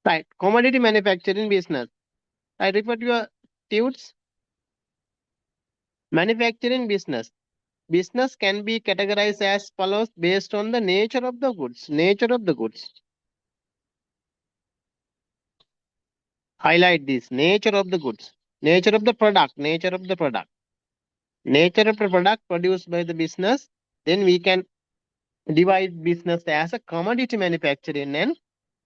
Right. Commodity manufacturing business. I refer to your tudes. Manufacturing business. Business can be categorized as follows based on the nature of the goods. Nature of the goods. Highlight this. Nature of the goods. Nature of the product. Nature of the product. Nature of the product produced by the business. Then we can divide business as a commodity manufacturing and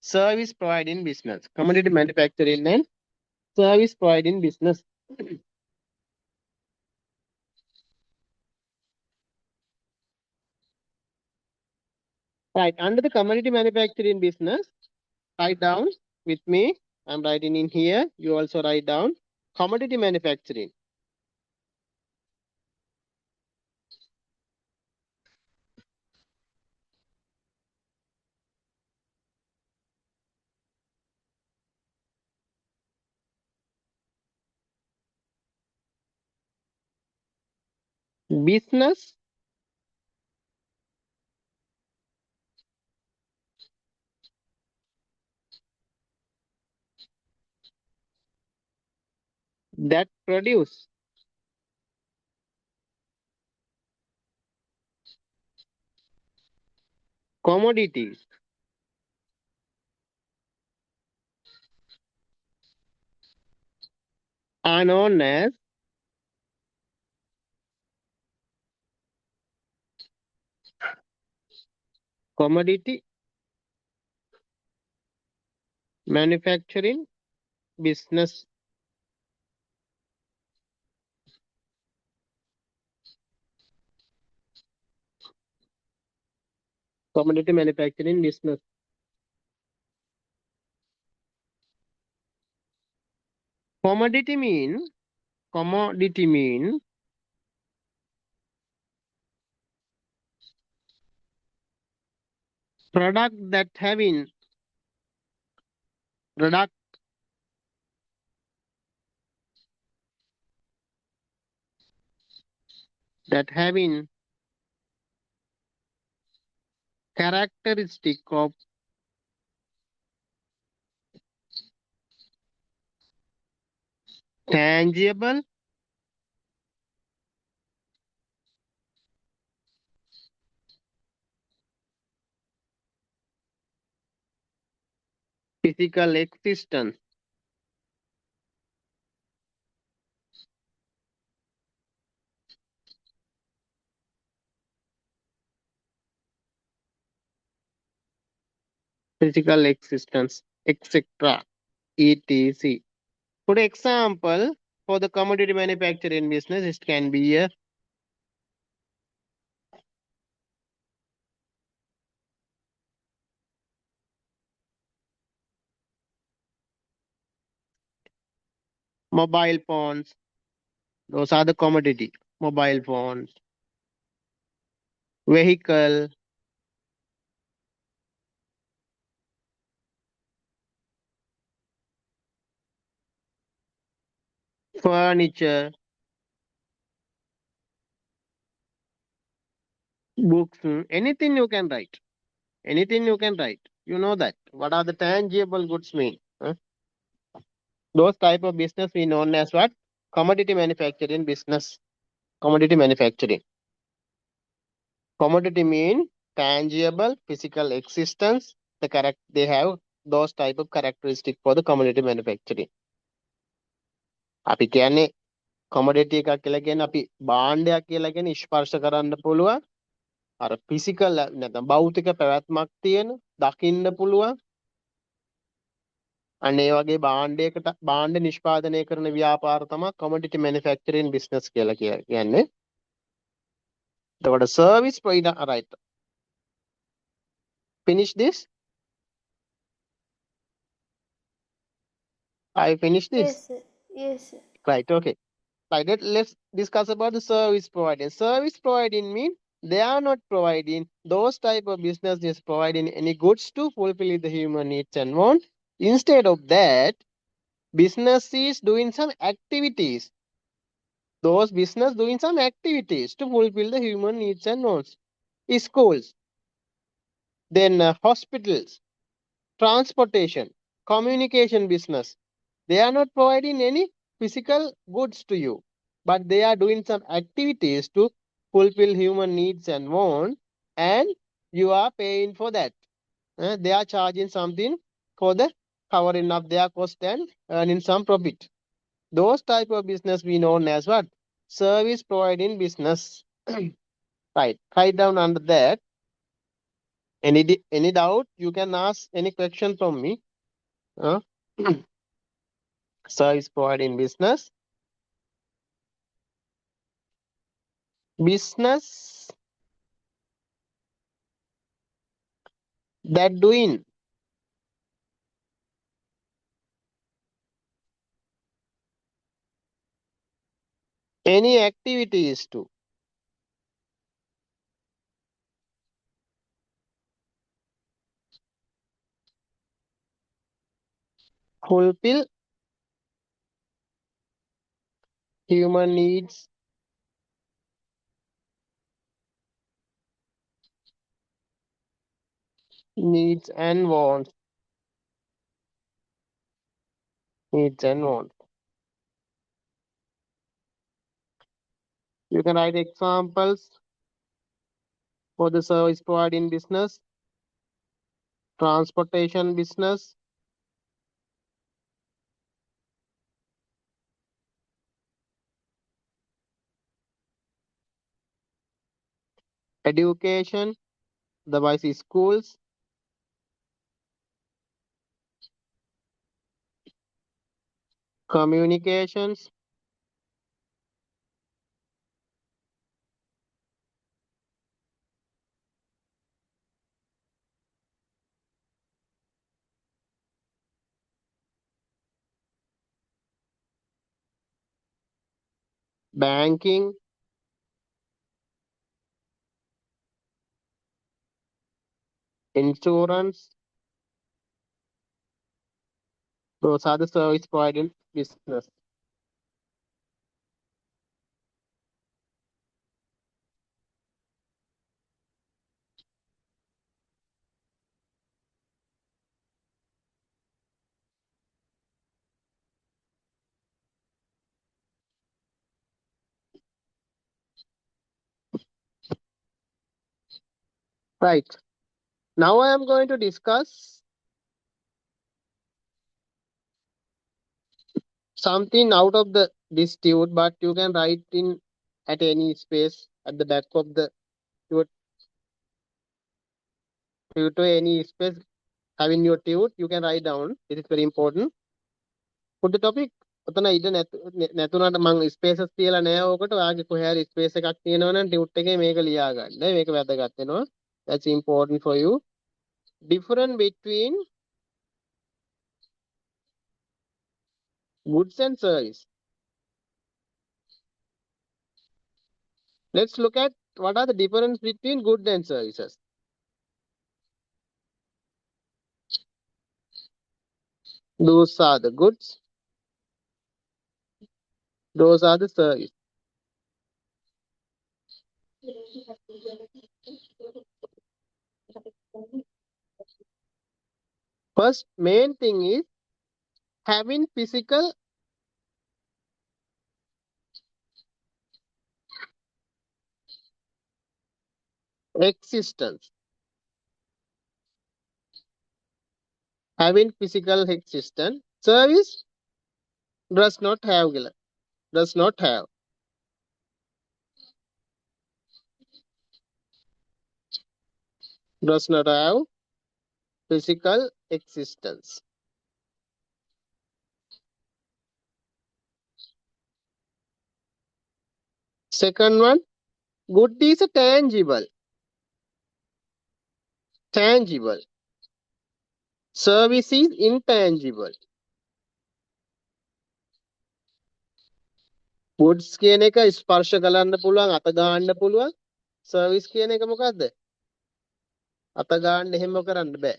service providing business. Commodity manufacturing and service providing business. Right. Under the commodity manufacturing business, write down with me. I'm writing in here. You also write down commodity manufacturing. Business that produce commodities are known as commodity manufacturing business. Commodity manufacturing business. Commodity mean commodity mean product that having product that having characteristic of tangible, physical existence. Physical existence, etc. etc. For example, for the commodity manufacturing business, it can be a mobile phones. Those are the commodity. Mobile phones, vehicle, furniture, books, anything you can write. Anything you can write. You know that. What are the tangible goods mean? Huh? Those type of business we known as what? Commodity manufacturing business. Commodity manufacturing. Commodity mean tangible physical existence. The correct they have those type of characteristic for the commodity manufacturing. අපි කියන්නේ commodity එකක් කියලා කියන්නේ අපි භාණ්ඩයක් කියලා කියන්නේ ස්පර්ශ කරන්න පුළුවන් අර physical නැත්නම් භෞතික පැවැත්මක් තියෙන දකින්න පුළුවන් අන්න ඒ වගේ භාණ්ඩයකට භාණ්ඩ නිෂ්පාදනය කරන ව්‍යාපාර තමයි commodity manufacturing business කියලා කියන්නේ. එතකොට service provider right. Finish this. I finish this. Yes, sir. Yes, sir. Right. Okay. Right. Let's discuss about the service providing. Service providing mean they are not providing those type of business is providing any goods to fulfill the human needs and wants. Instead of that, business is doing some activities. Those business doing some activities to fulfill the human needs and wants. Schools, then hospitals, transportation, communication business. They are not providing any physical goods to you, but they are doing some activities to fulfill human needs and wants, and you are paying for that. They are charging something for the covering up their cost and earning some profit. Those type of business we known as what? Service providing business. Right. Write down under that. Any doubt? You can ask any question from me. Uh, Service providing business. Business that doing any activities to fulfill human needs and wants. Needs and wants. You can write examples for the service providing business, transportation business, education, otherwise schools, communications, banking, insurance. Those are the service providing business. Right. Now I am going to discuss something out of the this tune, but you can write in at any space at the back of the your to any space having your tune, you can write down. It is very important. Put the topic. ඔතන ඉඩ නැතුණට මම spaces තියලා නෑ ඕකට. ඔයාගේ කොහේ හරි space එකක් තියෙනවා නම් ටියුට් එකේ මේක ලියා ගන්න. මේක වැදගත් වෙනවා. That's important for you. Difference between goods and service. Let's look at what are the difference between goods and services. Those are the goods. Those are the service. First main thing is having physical existence. Having physical existence. Service does not have. Does not have. Does not have physical existence. Second one, good is a tangible. Tangible. Service is intangible. Goods කියන එක ස්පර්ශ කරන්න පුළුවන්, අත ගන්න පුළුවන්. Service කියන එක මොකද්ද? අත ගන්න එහෙම කරන්න බෑ.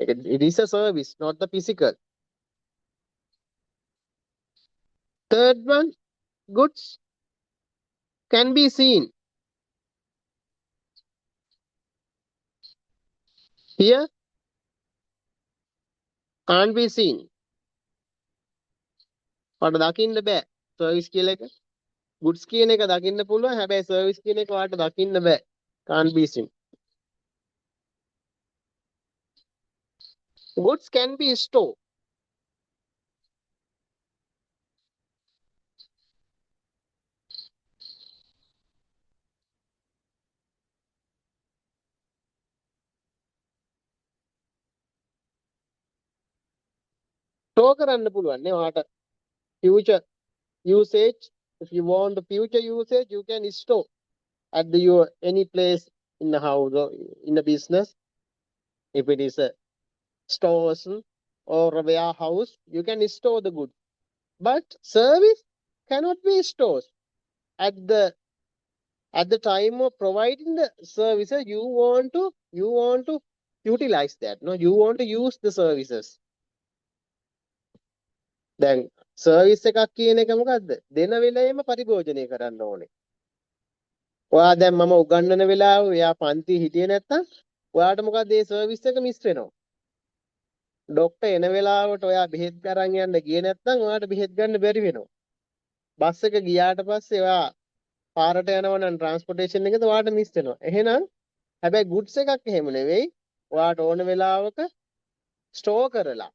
It is a service, not the physical. Third one, goods can be seen. Here, can't be seen. ඔයාට දකින්න බෑ. සර්විස් කියලා එක. goods කියන එක දකින්න පුළුවන්. හැබැයි service කියන එක ඔයාට දකින්න බෑ. can't be seen. Goods can be stored. store කරන්න පුළුවන් නේ ඔයාට future usage. If you want the future usage, you can store at your any place in the house or in a business. If it is a stores or a warehouse, you can store the goods. But service cannot be stored at the time of providing the services. You want to utilize that. No, you want to use the services. දැන් service එකක් කියන එක මොකද්ද? දෙන වෙලෙම පරිභෝජනය කරන්න ඕනේ. ඔයා දැන් මම උගන්වන වෙලාව එයා පන්ති හිටියේ නැත්තම් ඔයාට මොකද මේ සර්විස් එක මිස් වෙනවා. ડોක්ටර් එන වෙලාවට ඔයා බෙහෙත් අරන් යන්න ගියේ නැත්තම් ඔයාට බෙහෙත් ගන්න බැරි වෙනවා. බස් එක ගියාට පස්සේ ඔයා පාරට යනවා නම් ට්‍රාන්ස්පෝර්ටේෂන් එකද ඔයාට මිස් වෙනවා. එහෙනම් හැබැයි ගුඩ්ස් එකක් එහෙම නෙවෙයි. ඔයාට ඕන වෙලාවක ස්ටෝර් කරලා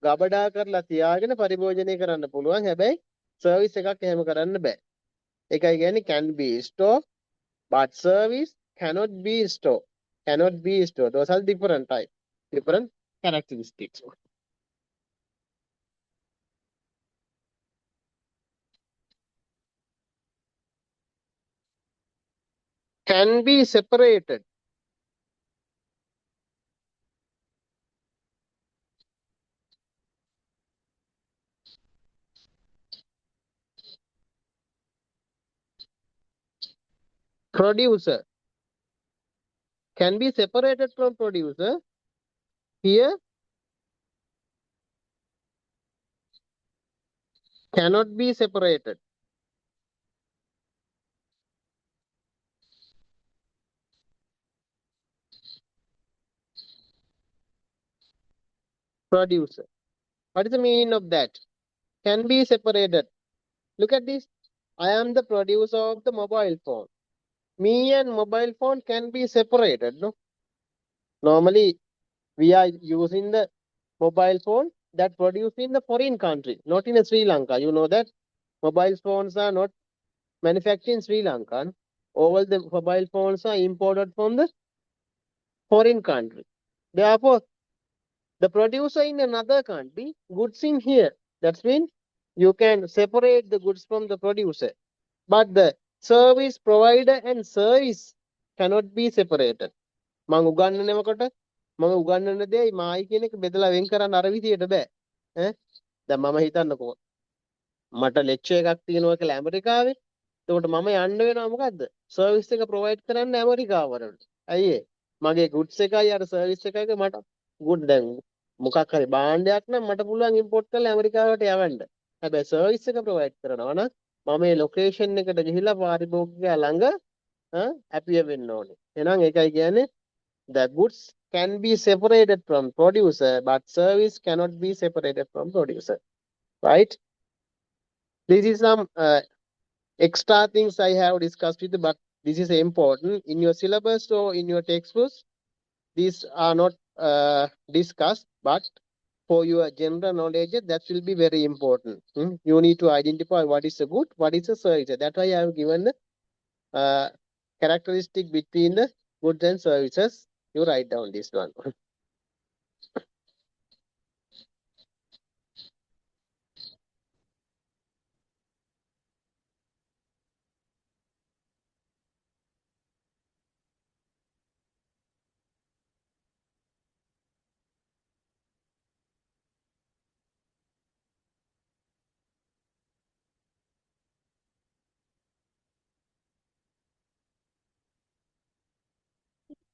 ගබඩා කරලා තියාගෙන පරිභෝජනය කරන්න පුළුවන්. හැබැයි සර්විස් එකක් එහෙම කරන්න බෑ. ඒකයි කියන්නේ can be store but service cannot be store. Cannot be store. Those are different type. Different characteristics. Can be separated. Producer can be separated from producer. Here cannot be separated. Producer. What is the meaning of that? Can be separated. Look at this. I am the producer of the mobile phone. Me and mobile phone can be separated. No. Normally, we are using the mobile phone that produced in the foreign country, not in Sri Lanka. You know that mobile phones are not manufactured in Sri Lanka. All the mobile phones are imported from the foreign country. Therefore, the producer in another country, goods in here. That's mean you can separate the goods from the producer. But the service provider and service cannot be separated. මම උගන්වනකොට මම උගන්වන දෙයි මායි කියන එක බෙදලා වෙන් කරන්න අර විදියට බෑ. ඈ දැන් මම හිතන්නකෝ මට ලෙක්චර් එකක් තියෙනවා කියලා ඇමරිකාවේ. එතකොට මම යන්න වෙනවා මොකද්ද? සර්විස් එක ප්‍රොවයිඩ් කරන්න ඇමරිකාව වලට. ඇයි ඒ? මගේ ගුඩ්ස් එකයි අර සර්විස් එකයි මට ගුඩ් දැන් මොකක් හරි භාණ්ඩයක් නම් මට පුළුවන් ඉම්පෝට් කරලා ඇමරිකාවට යවන්න. හැබැයි සර්විස් එක ප්‍රොවයිඩ් කරනවා නම් මම මේ ලොකේෂන් එකට ගිහිල්ලා පාරිභෝගිකයා ළඟ ඇපියර් වෙන්න ඕනේ. එහෙනම් ඒකයි කියන්නේ the goods can be separated from producer but service cannot be separated from producer. Right? This is some extra things I have discussed with you, but this is important in your syllabus or in your textbooks. These are not discussed, but for your general knowledge, that will be very important. You need to identify what is a good, what is a service. That's why I have given the characteristic between the goods and services. You write down this one.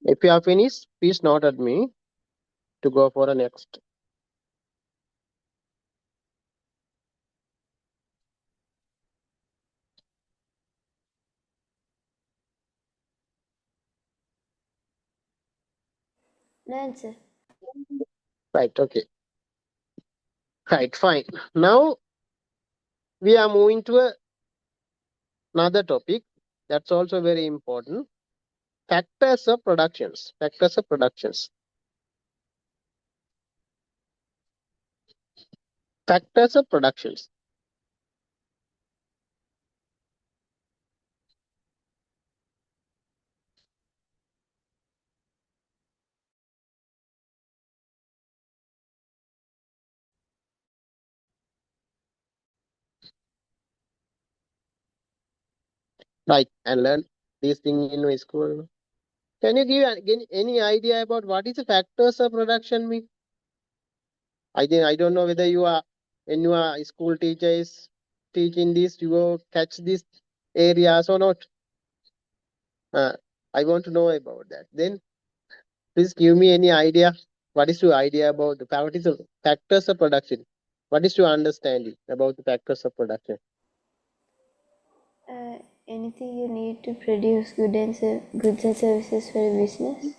If you are finished, please note at me to go for the next. No answer. Right, okay. Right, fine. Now we are moving to another topic that's also very important. Factors of productions. Factors of productions. Factors of productions. Right, and learn these things in my school. Can you give any idea about what is the factors of production mean? I don't know whether you are when you are school teacher is teaching this, you will catch these areas or not. Uh, I want to know about that. Then please give me any idea. What is your idea about what is the factors of production? What is your understanding about the factors of production? Uh, Anything you need to produce goods and services for a business?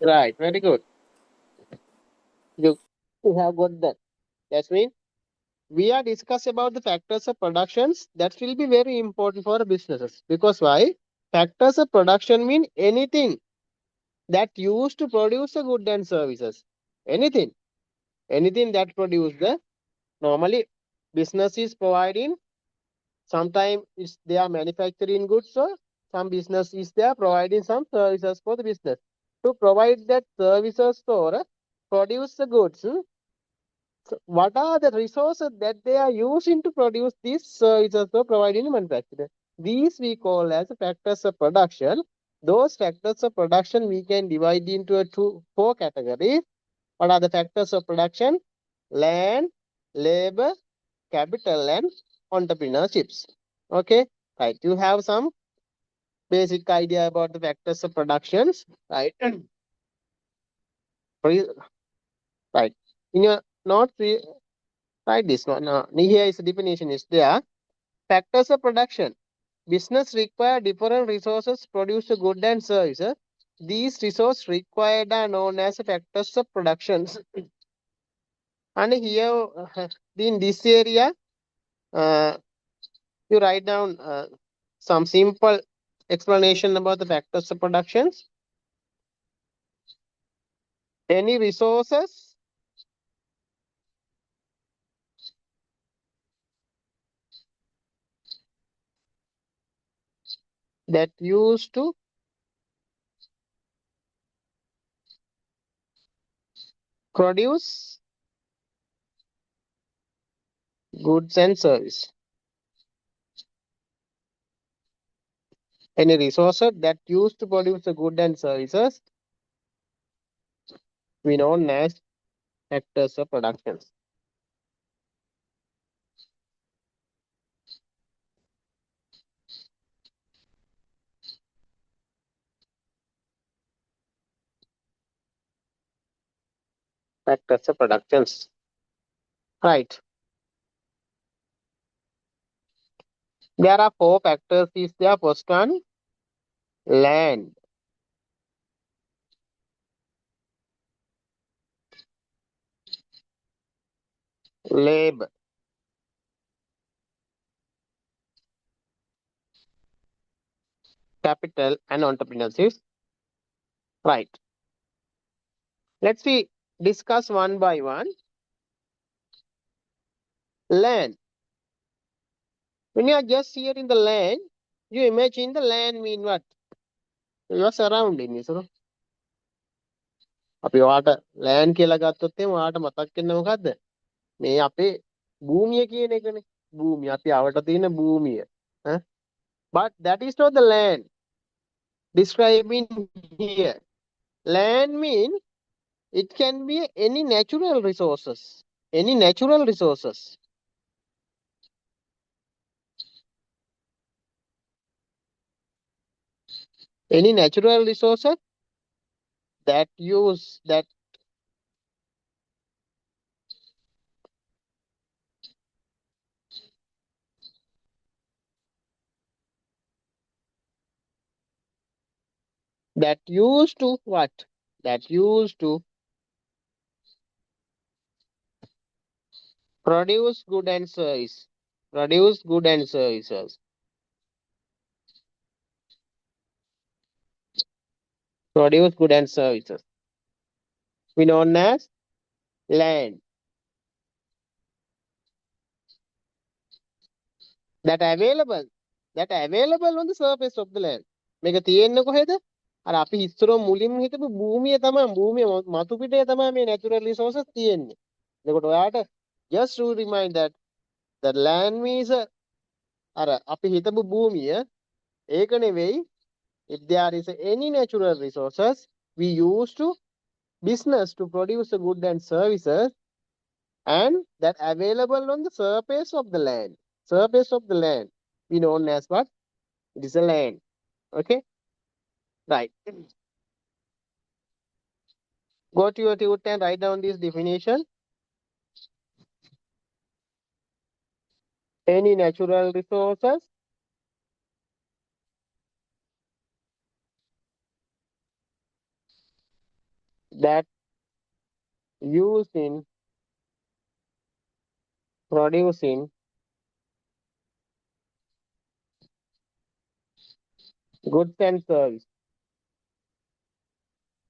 Right, very good. You, you have got that. That means we are discussing about the factors of productions that will be very important for businesses. Because why? Factors of production mean anything that used to produce the good and services. Anything. Anything that produce the normally business is providing. Sometimes it's they are manufacturing goods, so some business is there providing some services for the business. To provide that services or produce the goods, so what are the resources that they are using to produce these services or providing manufacturing? These we call as factors of production. Those factors of production we can divide into four categories. What are the factors of production? Land, labor, capital, and entrepreneurships. Okay, right. You have some basic idea about the factors of productions, right? Pre- right. In your not write this one. Here is the definition is there. Factors of production. Business require different resources to produce a good and services. These resources required are known as factors of productions. And here in this area, uh, you write down some simple explanation about the factors of productions. Any resources that used to produce goods and service. Any resources that used to produce the goods and services we known as factors of productions. Factors of productions. Right. There are four factors. Is there first one? Land, labor, capital, and entrepreneurship. Right. Let's see. Discuss one by one. Land. When you are just here in the land, you imagine the land mean what? Your surrounding. So අපි ඔයාට land කියලා ගත්තොත් එහෙම ඔයාට මතක් වෙන්නේ මොකද්ද? මේ අපේ භූමිය කියන එකනේ. භූමිය අපි අවට තියෙන භූමිය. ඈ? But that is not the land describing here. Land mean it can be any natural resources. Any natural resources. Any natural resources that used to what? That used to Produce good and service. Produce good and services. Produce good and services. We known as land. That available. That available on the surface of the land. මේක තියෙන්නේ කොහෙද? අර අපි ඉස්සර මුලින්ම හිතපු භූමිය තමයි භූමිය මතු පිටේ තමයි මේ natural resources තියෙන්නේ. එතකොට ඔයාට just to remind that the land means අර අපි හිතපු භූමිය ඒක නෙවෙයි. If there is any natural resources we use to business to produce a good and services and that available on the surface of the land. Surface of the land. We known as what? It is a land. Okay? Right. Go to your tutor and write down this definition. Any natural resources that used in producing goods and services.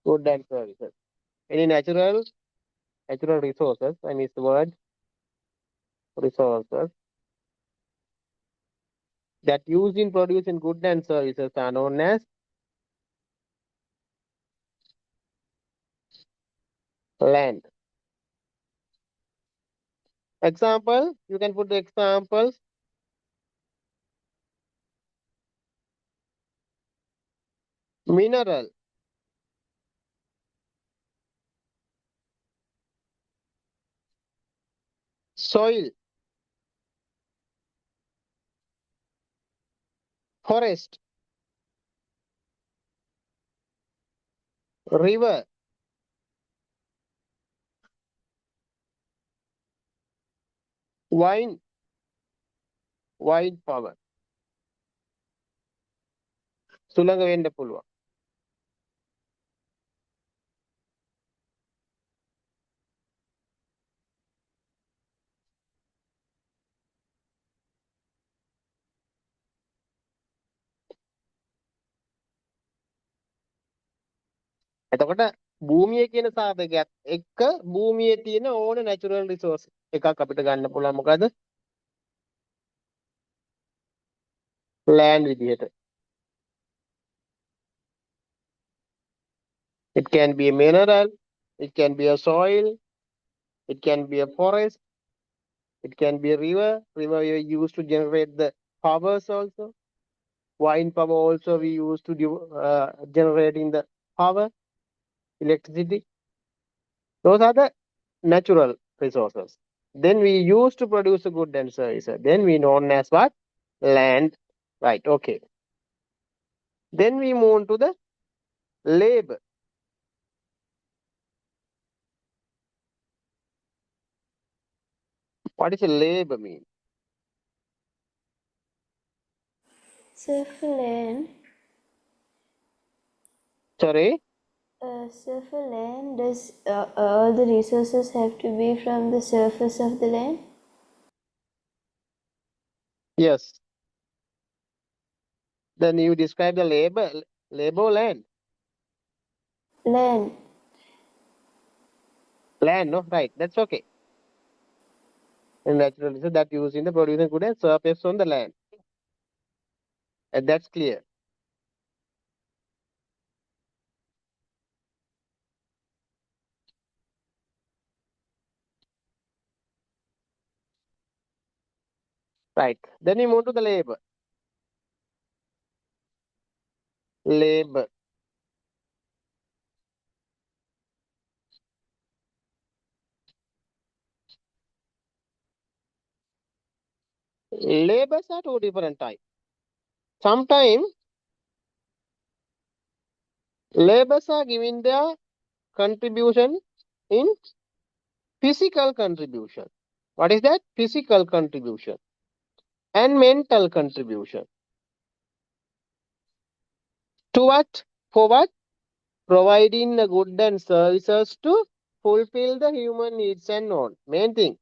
Good and services. Any natural resources, I mean the word resources that used in producing goods and services are known as land. Example, you can put the examples. Mineral, soil, forest, river, wine power. සුළඟ වෙන්න පුළුවන්. එතකොට භූමිය කියන සාධකයක් එක්ක භූමියේ තියෙන ඕන natural resource එකක් අපිට ගන්න පුළුවන් මොකද? land විදිහට. It can be a mineral, it can be a soil, it can be a forest, it can be a river. River we use to generate the powers also. Wind power also we use to generating the power, electricity. Those are the natural resources. Then we use to produce a good and services. Then we known as what? Land. Right, okay. Then we move on to the labor. What does a labor mean? So for land, Sorry? so for land, does all the resources have to be from the surface of the land? Yes. Then you describe the labor or land. Land. Land, no? Right, that's okay. And natural resources that used in the producing good and surface on the land. And that's clear. Right. Then we move to the labor. Labor. Labors are two different types. Sometimes labors are giving their contribution in physical contribution. What is that? Physical contribution and mental contribution. To what? For what? Providing the good and services to fulfill the human needs and all. Main thing.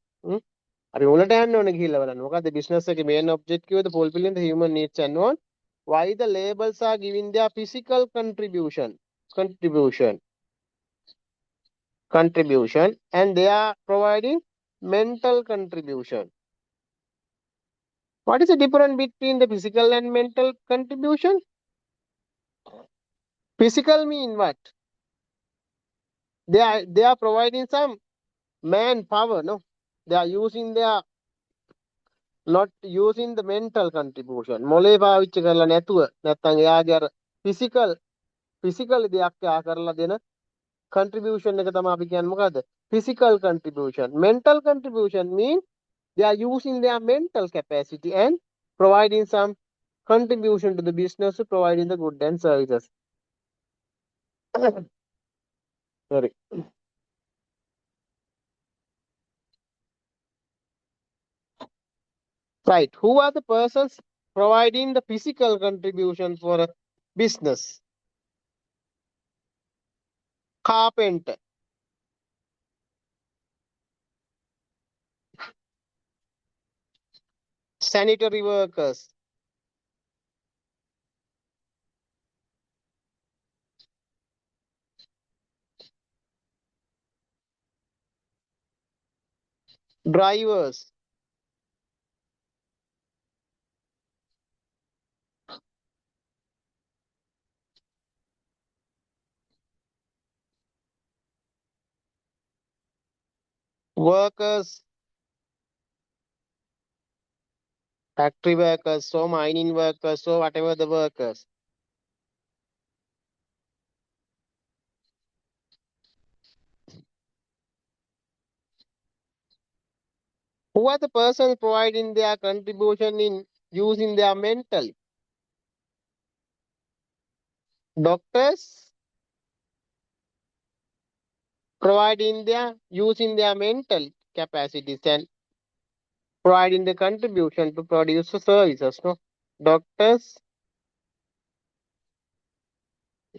අපි මුලට යන්න ඕනේ ගිහිල්ලා බලන්න. මොකද්ද business එකේ main objective එක fulfilling the human needs and want. Why the labels are giving their physical contribution, and they are providing mental contribution. What is the difference between the physical and mental contribution? Physical mean what? They are providing some manpower, no? They are using their not using the mental contribution. මොලේ පාවිච්චි කරලා නැතුව නැත්තම් එයාගේ අර physical දෙයක් එයා කරලා දෙන contribution එක තමයි අපි කියන්නේ මොකද්ද? Physical contribution. Mental contribution mean they are using their mental capacity and providing some contribution to the business, providing the good and services. Sorry. Right. Who are the persons providing the physical contribution for a business? Carpenter, sanitary workers, drivers, workers, factory workers, so mining workers, so whatever the workers. Who are the persons providing their contribution in using their mental? Doctors providing their using their mental capacities and providing the contribution to produce the services. No, doctors,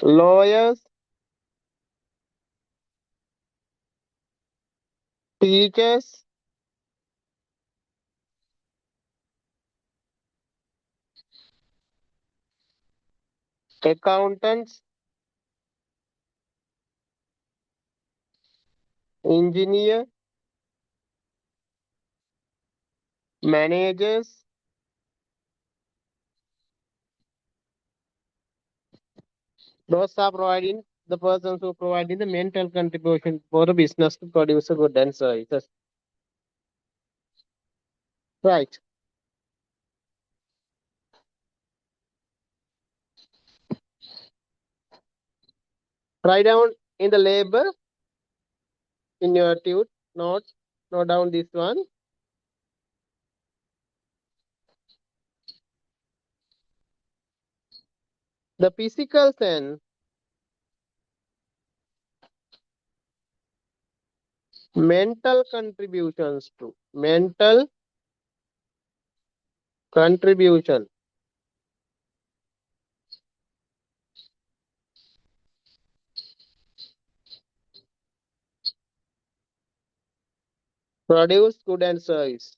lawyers, teachers, accountants, engineer, managers. Those are providing the persons who providing the mental contribution for the business to produce a good and services. Right. Write down in the label in your tute notes. Note down this one. The physical and mental contributions to mental contribution produce good and service.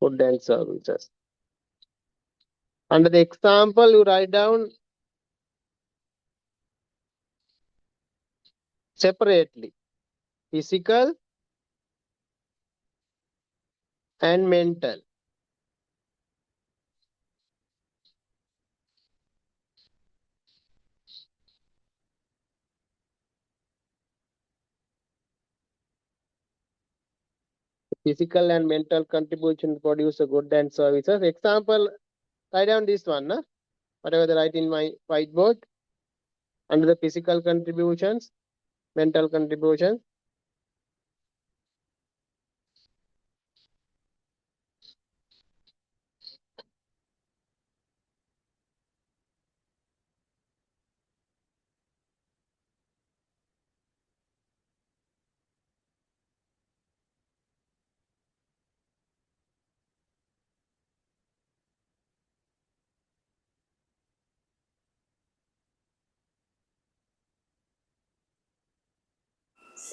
Good and services. Under the example, you write down separately physical and mental. Physical and mental contribution produce a good and services. Example, write down this one, nah? Whatever they write in my whiteboard. Under the physical contributions, mental contributions.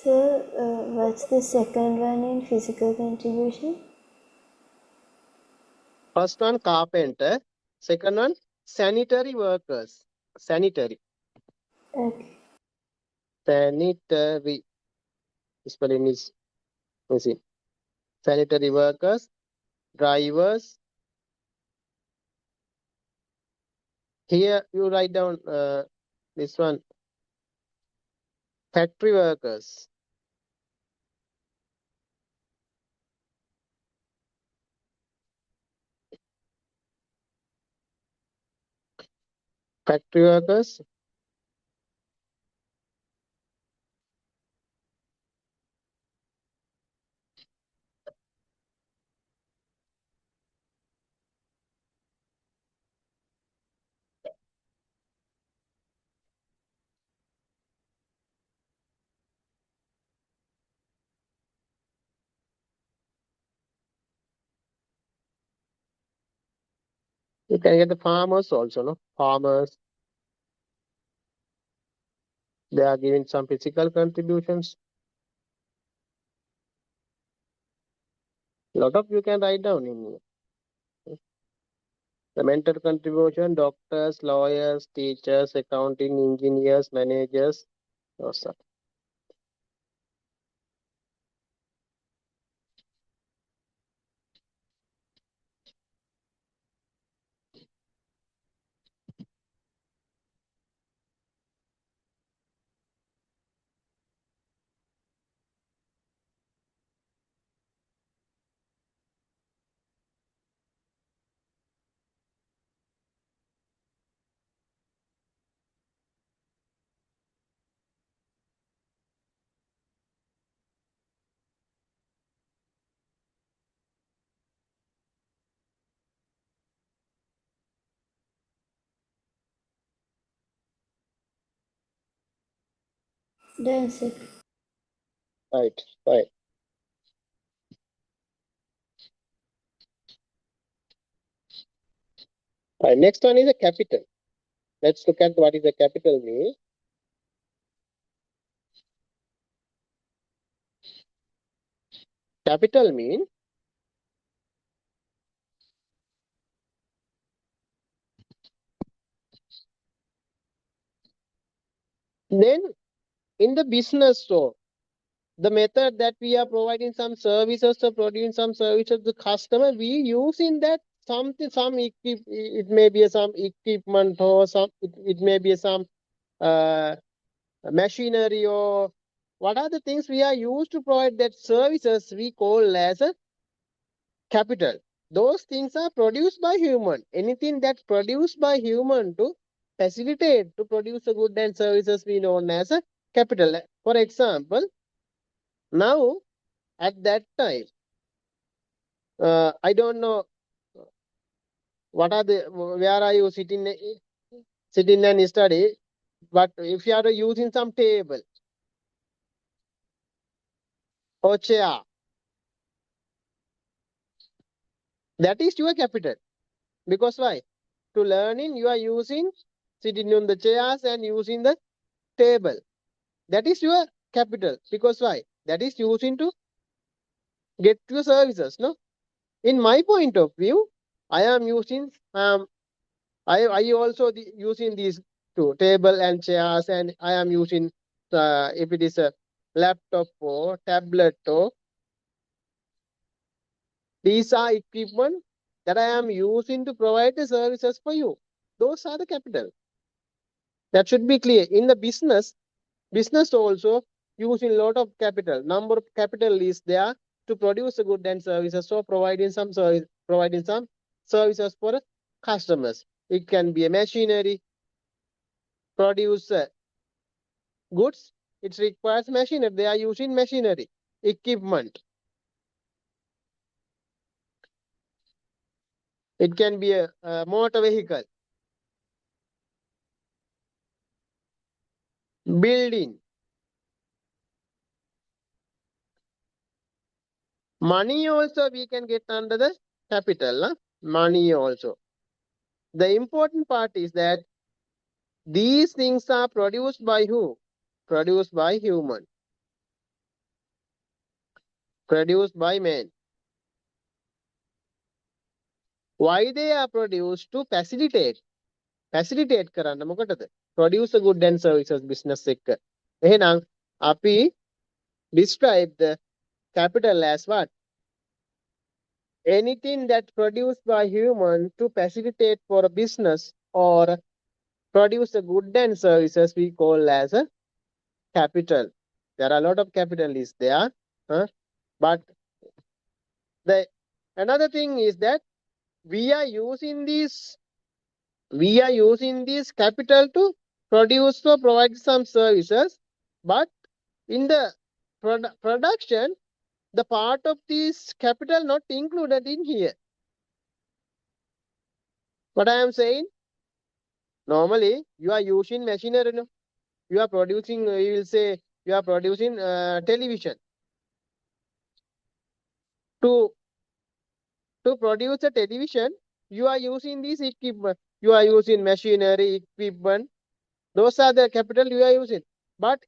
So, what's the second one in physical contribution? First one, carpenter. Second one, sanitary workers. Sanitary. Okay. Sanitary. Spelling is missing. Sanitary workers, drivers. Here you write down this one, factory workers. Factory workers. You can get the farmers also, no? Farmers. They are giving some physical contributions. Lot of you can write down in here. The mental contribution, doctors, lawyers, teachers, accounting, engineers, managers. Those are. Done, sir. Right, right. Right. Next one is a capital. Let's look at what is a capital mean. Capital mean then in the business, so the method that we are providing some services or producing some services to customer, we use in that something, it may be some equipment or it may be some uh, machinery or what are the things we are used to provide that services we call as a capital. Those things are produced by human. Anything that's produced by human to facilitate to produce a good and services we known as a capital. For example, now at that time, I don't know what are the where are you sitting and study, but if you are using some table or chair, that is your capital. Because why? To learning, you are using sitting on the chairs and using the table. That is your capital. Because why? That is using to get your services. No, in my point of view, I am using I also using these two table and chairs, and I am using if it is a laptop or tablet or these are equipment that I am using to provide the services for you. Those are the capital. That should be clear. In the business also using lot of capital. Number of capital is there to produce a good and services. So providing some services for customers. It can be a machinery, produce goods. It requires machinery. They are using machinery, equipment. It can be a motor vehicle, building. Money also we can get under the capital. Huh? Money also. The important part is that these things are produced by who? Produced by human. Produced by man. Why they are produced? To facilitate. Facilitate කරන්න මොකටද? Produce a good and services business එක. එහෙනම් අපි describe the capital as what? Anything that produced by human to facilitate for a business or produce a good and services we call as a capital. There are a lot of capital is there, but the another thing is that we are using this capital to produce or provide some services, but in the production, the part of this capital not included in here. What I am saying, normally you are using machinery, no? You are producing, you will say you are producing television. To produce a television, you are using this equipment. You are using machinery, equipment. Those are the capital you are using. But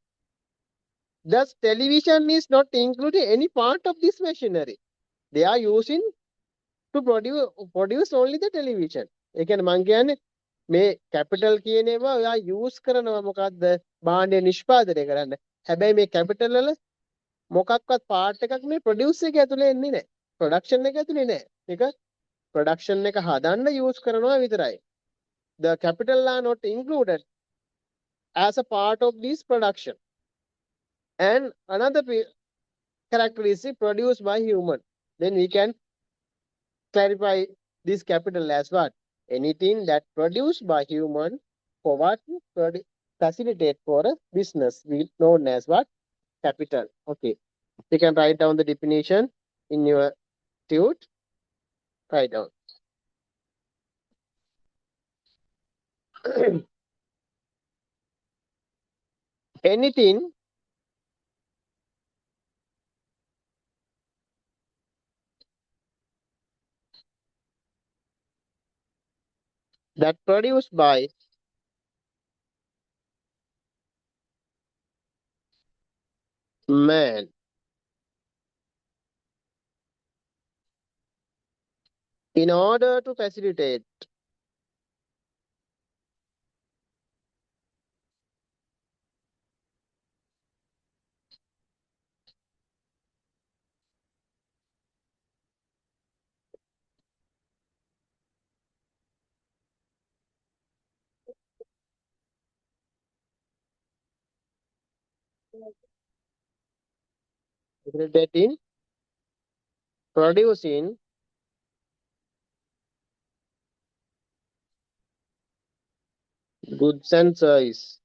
thus television is not including any part of this machinery. They are using to produce only the television. ඒ කියන්නේ මං කියන්නේ මේ capital කියන ඒවා ඔයා use කරනවා මොකද්ද? භාණ්ඩය නිෂ්පාදනය කරන්න. හැබැයි මේ capital වල මොකක්වත් part එකක් මේ produce එක ඇතුලේ එන්නේ නැහැ. production එක ඇතුලේ නැහැ. ඒක production එක හදන්න use කරනවා විතරයි. The capital are not included as a part of this production. And another characteristic produced by human. Then we can clarify this capital as what? Anything that produced by human for what? Facilitate for a business. We known as what? Capital. Okay. You can write down the definition in your tute. Write down. Anything that produced by man in order to facilitate facilitating producing goods and service.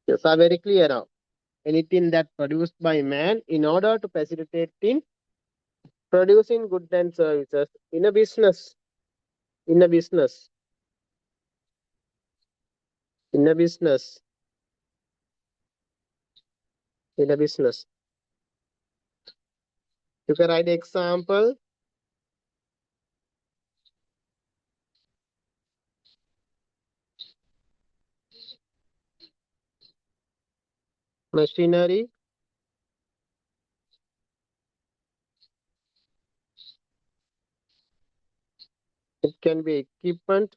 Yes, are very clear now. Anything that produced by man in order to facilitate in producing goods and services in a business. In a business. In a business. In a business. You can write example. Machinery. It can be equipment.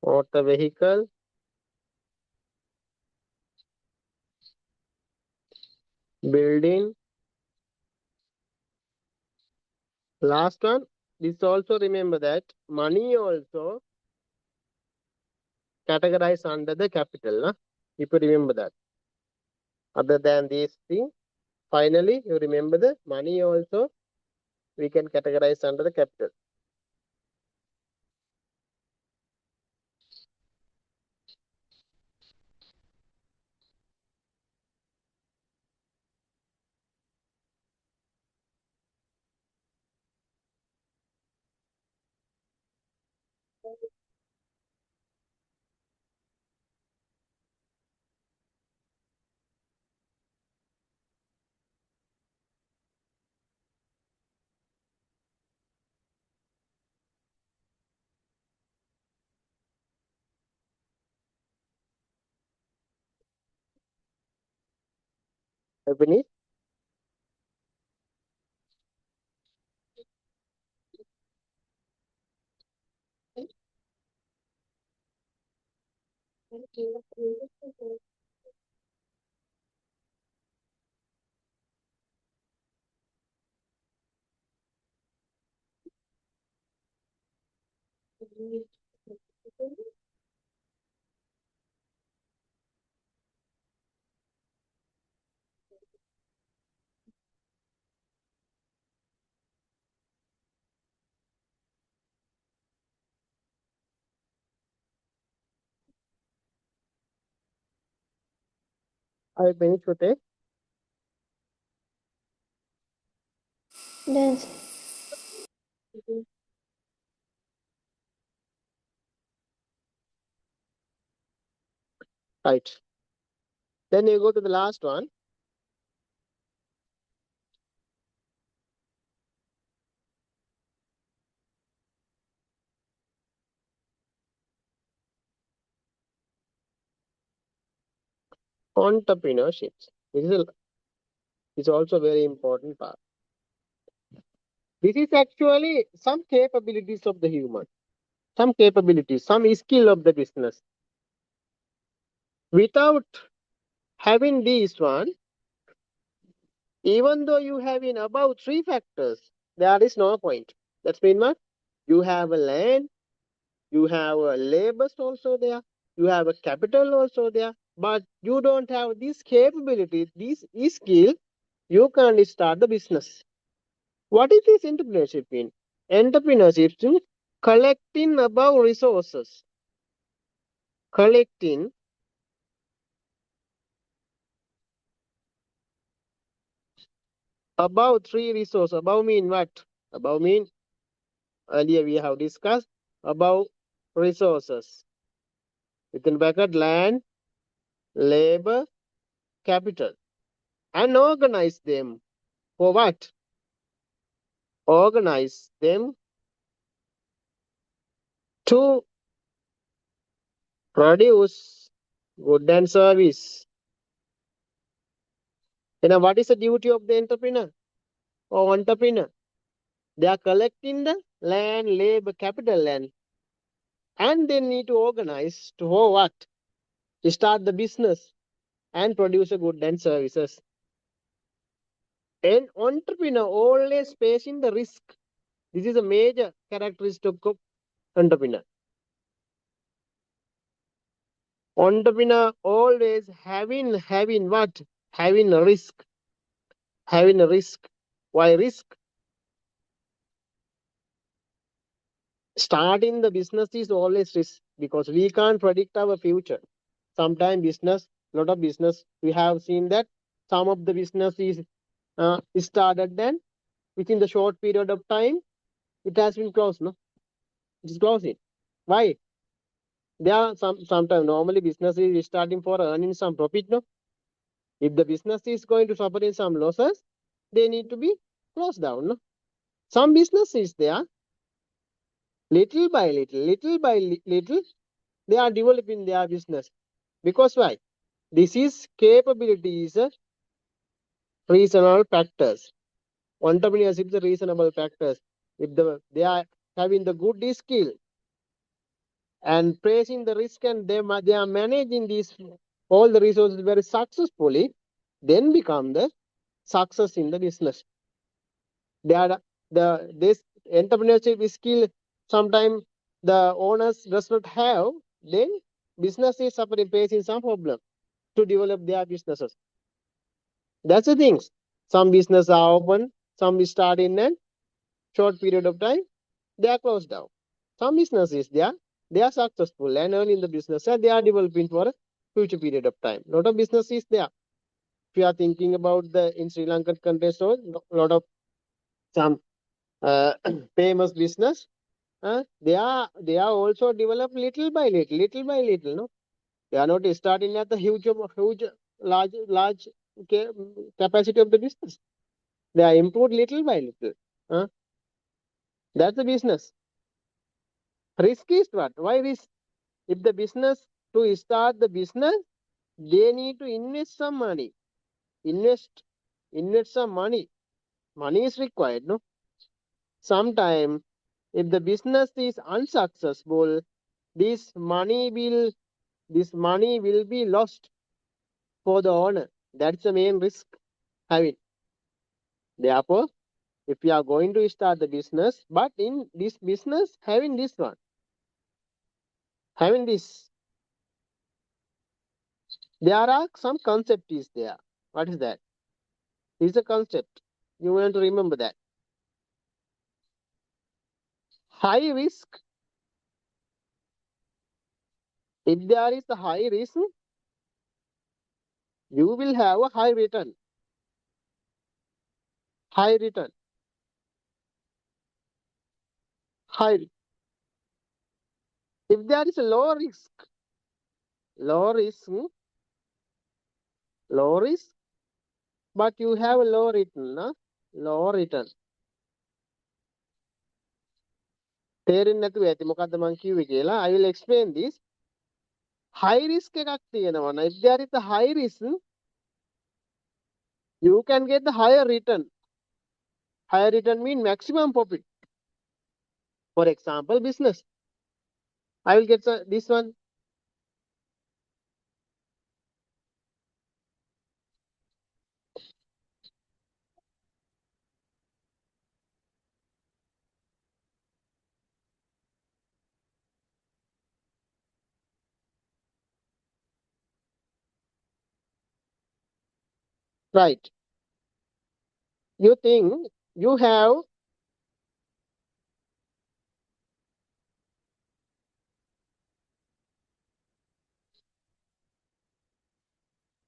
Motor vehicle. Building. Last one. This also remember that money also categorized under the capital. Nah? If you remember that. Other than these things, finally you remember the money also we can categorize under the capital. Finish. I finish with it. Done. Right. Then you go to the last one. Entrepreneurship. Is also very important part. This is actually some capabilities of the human, some capabilities, some skill of the business. Without having these one, even though you have in above three factors, there is no point. That's mean what? You have a land, you have a labors also there, you have a capital also there, but you don't have this capability, this skill, you can't start the business. What is this entrepreneurship mean? Entrepreneurship means collecting above resources, collecting above three resources. Above mean what? Above mean earlier we have discussed above resources. Within bracket land, labor, capital, and organize them for what? Organize them to produce good and service. You know what is the duty of the entrepreneur or entrepreneur? They are collecting the land, labor, capital, and they need to organize to for what? To start the business and produce a good and services. An entrepreneur always facing the risk. This is a major characteristic of entrepreneur. Entrepreneur always having what? Having a risk. Having a risk. Why risk? Starting the business is always risk because we can't predict our future. Sometimes business, lot of business, we have seen that some of the business is started, then within the short period of time it has been closed. No, it is closing. Why? There are sometimes normally business is starting for earning some profit. No, if the business is going to suffer in some losses, they need to be closed down. No, some business is there, little by little, little, they are developing their business. Because why? This is capability is a reasonable factors. Entrepreneurship is a reasonable factors. If they are having the good skill and facing the risk, and they are managing these all the resources very successfully, then become the success in the business. They are this entrepreneurship skill sometimes the owners does not have, then business is suffering facing some problem to develop their businesses. That's the things. Some business are open, some start in a short period of time, they are closed down. Some businesses they are successful and earning the business and they are developing for a future period of time. Lot of businesses there. If you are thinking about the in Sri Lankan country, so lot of some famous business, they are also developed little by little, little by little. No, they are not starting at the huge large capacity of the business. They are improved little by little. Huh? That's the business. Risk is what? Why risk? If the business to start the business, they need to invest some money. invest some money. Money is required, no? Sometime if the business is unsuccessful, this money will this money will be lost for the owner. That's the main risk having. Therefore, if you are going to start the business, but in this business having this one, having this, there are some concept is there. What is that? Is a concept. You want to remember that. High risk. If there is a high risk, you will have a high return. High return. High. If there is a low risk, low risk, but you have a low return, no? Low return. තේරෙන්නේ නැතුව ඇති මොකද්ද මං කිව්වේ කියලා. I will explain this. High risk එකක් තියෙනවා. If there is a high risk, you can get the higher return. Higher return mean maximum profit. For example, business. I will get this one. Right. You think you have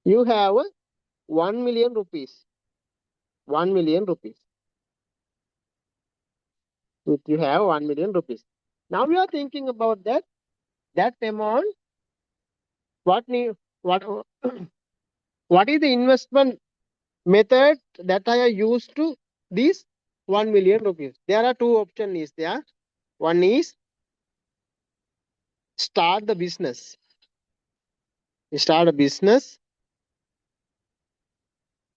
you have 1 million rupees. 1 million rupees. If you have 1 million rupees. Now we are thinking about that amount. What what is the investment method that I have used to this 1 million rupees? There are two options is there. One is start the business. Start a business.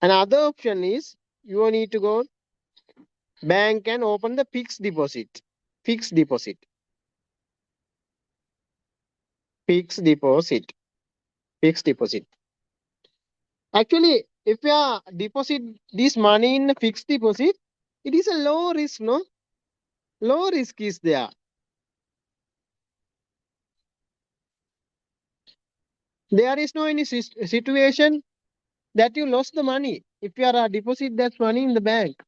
Another option is you need to go bank and open the fixed deposit. Fixed deposit. Fixed deposit. Fixed deposit. Actually, if you are deposit this money in a fixed deposit, it is a low risk, no? Low risk is there. There is no any situation that you lost the money. If you are deposit that money in the bank,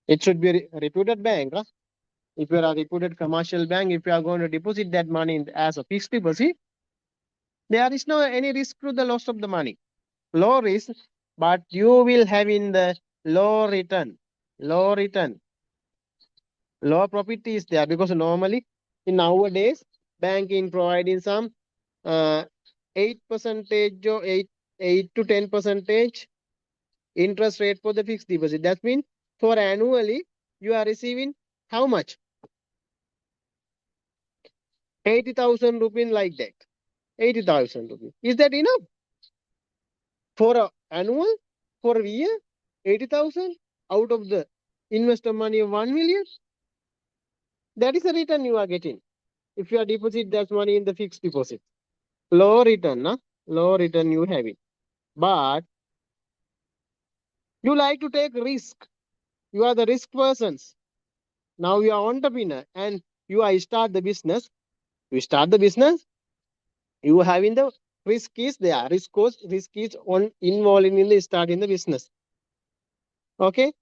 it should be a reputed bank. Huh? If you are a reputed commercial bank, if you are going to deposit that money as a fixed deposit, there is no any risk to the loss of the money. Low risk, but you will have in the low return. Low return. Low profit is there because normally in nowadays banking providing some 8 percentage or 8 to 10 percentage interest rate for the fixed deposit. That means for annually you are receiving how much? 80,000 rupees like that. 80,000 rupees. Is that enough? For a annual? For a year? 80,000 out of the investor money of 1 million? That is the return you are getting. If you are deposit that money in the fixed deposit. Low return, nah? Low return you have it. But you like to take risk. You are the risk persons. Now you are entrepreneur and you are start the business. You start the business, you having the risk is there. Risk is on involved in the starting the business. Okay.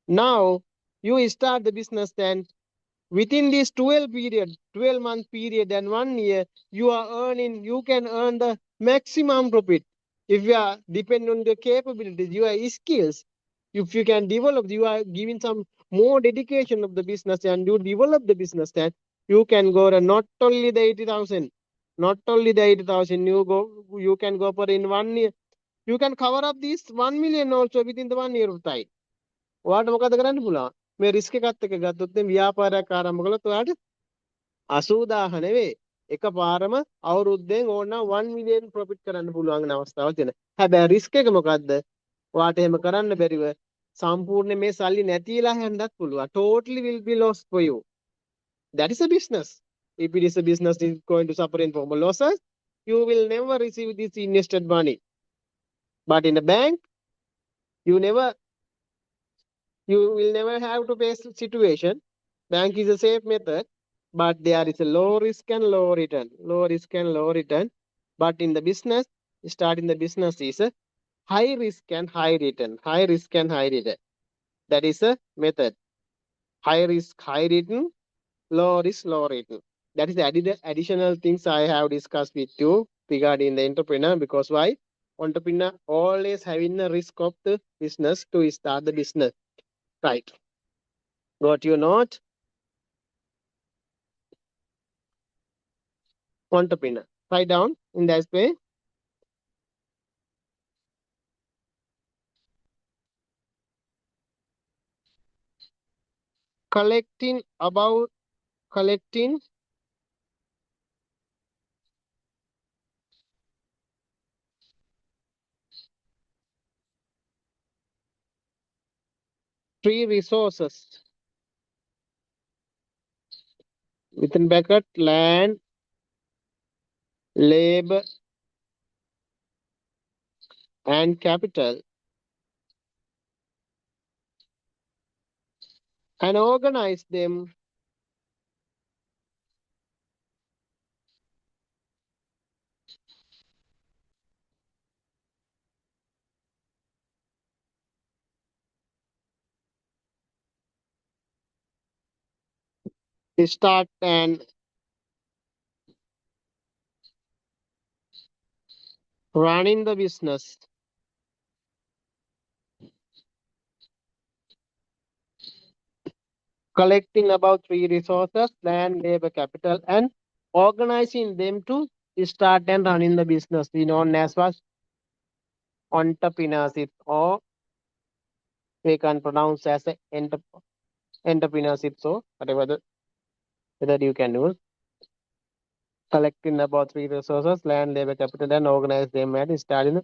Now you start the business, then within this 12-month period and 1 year, you can earn the maximum profit. If you are depend on the capabilities, your skills, if you can develop, you are giving some more dedication of the business and you develop the business, then you can go to not only the 80,000, not only the 80,000, you can go for in 1 year. You can cover up this 1 million also within the 1 year of time. ඔයාට මොකද කරන්න පුළුවන්? මේ risk එකත් එක්ක ගත්තොත් ව්‍යාපාරයක් ආරම්භ කළොත් ඔයාට 80,000 නෙවෙයි එකපාරම අවුරුද්දෙන් ඕන 1 මිලියන් ප්‍රොෆිට් කරන්න පුළුවන් වෙන අවස්ථාවක් තියෙනවා. හැබැයි රිස්ක් එක මොකද්ද? ඔයාට එහෙම කරන්න බැරිව සම්පූර්ණ මේ සල්ලි නැතිලා යන්නත් පුළුවන්. Totally will be lost for you. That is a business. If it is a business is going to suffer in form of losses, you will never receive this invested money. But in the bank, you never you will never have to face the situation. Bank is a safe method, but there is a low risk and low return. Low risk and low return. But in the business, starting the business is a high risk and high return. High risk and high return. That is a method. High risk, high return, low risk, low return. That is the additional things I have discussed with you regarding the entrepreneur. Because why? Entrepreneur always having a risk of the business to start the business. Right. Got you not? Entrepreneur. Write down in that way. Collecting three resources within bracket land, labor, and capital, and organize them start and running the business. Collecting about three resources, land, labor, capital, and organizing them to start and running the business. We known as was entrepreneurship, or we can pronounce as a entrepreneurship. So whatever the that you can use. Collecting about three resources, land, labor, capital, and organize them and start in.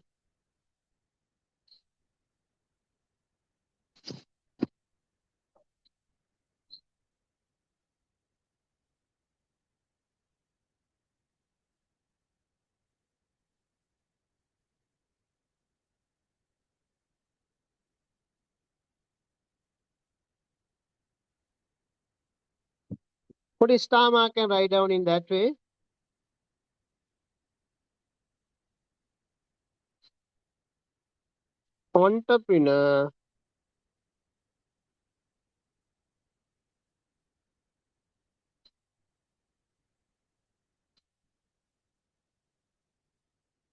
Put a star mark and write down in that way. Entrepreneur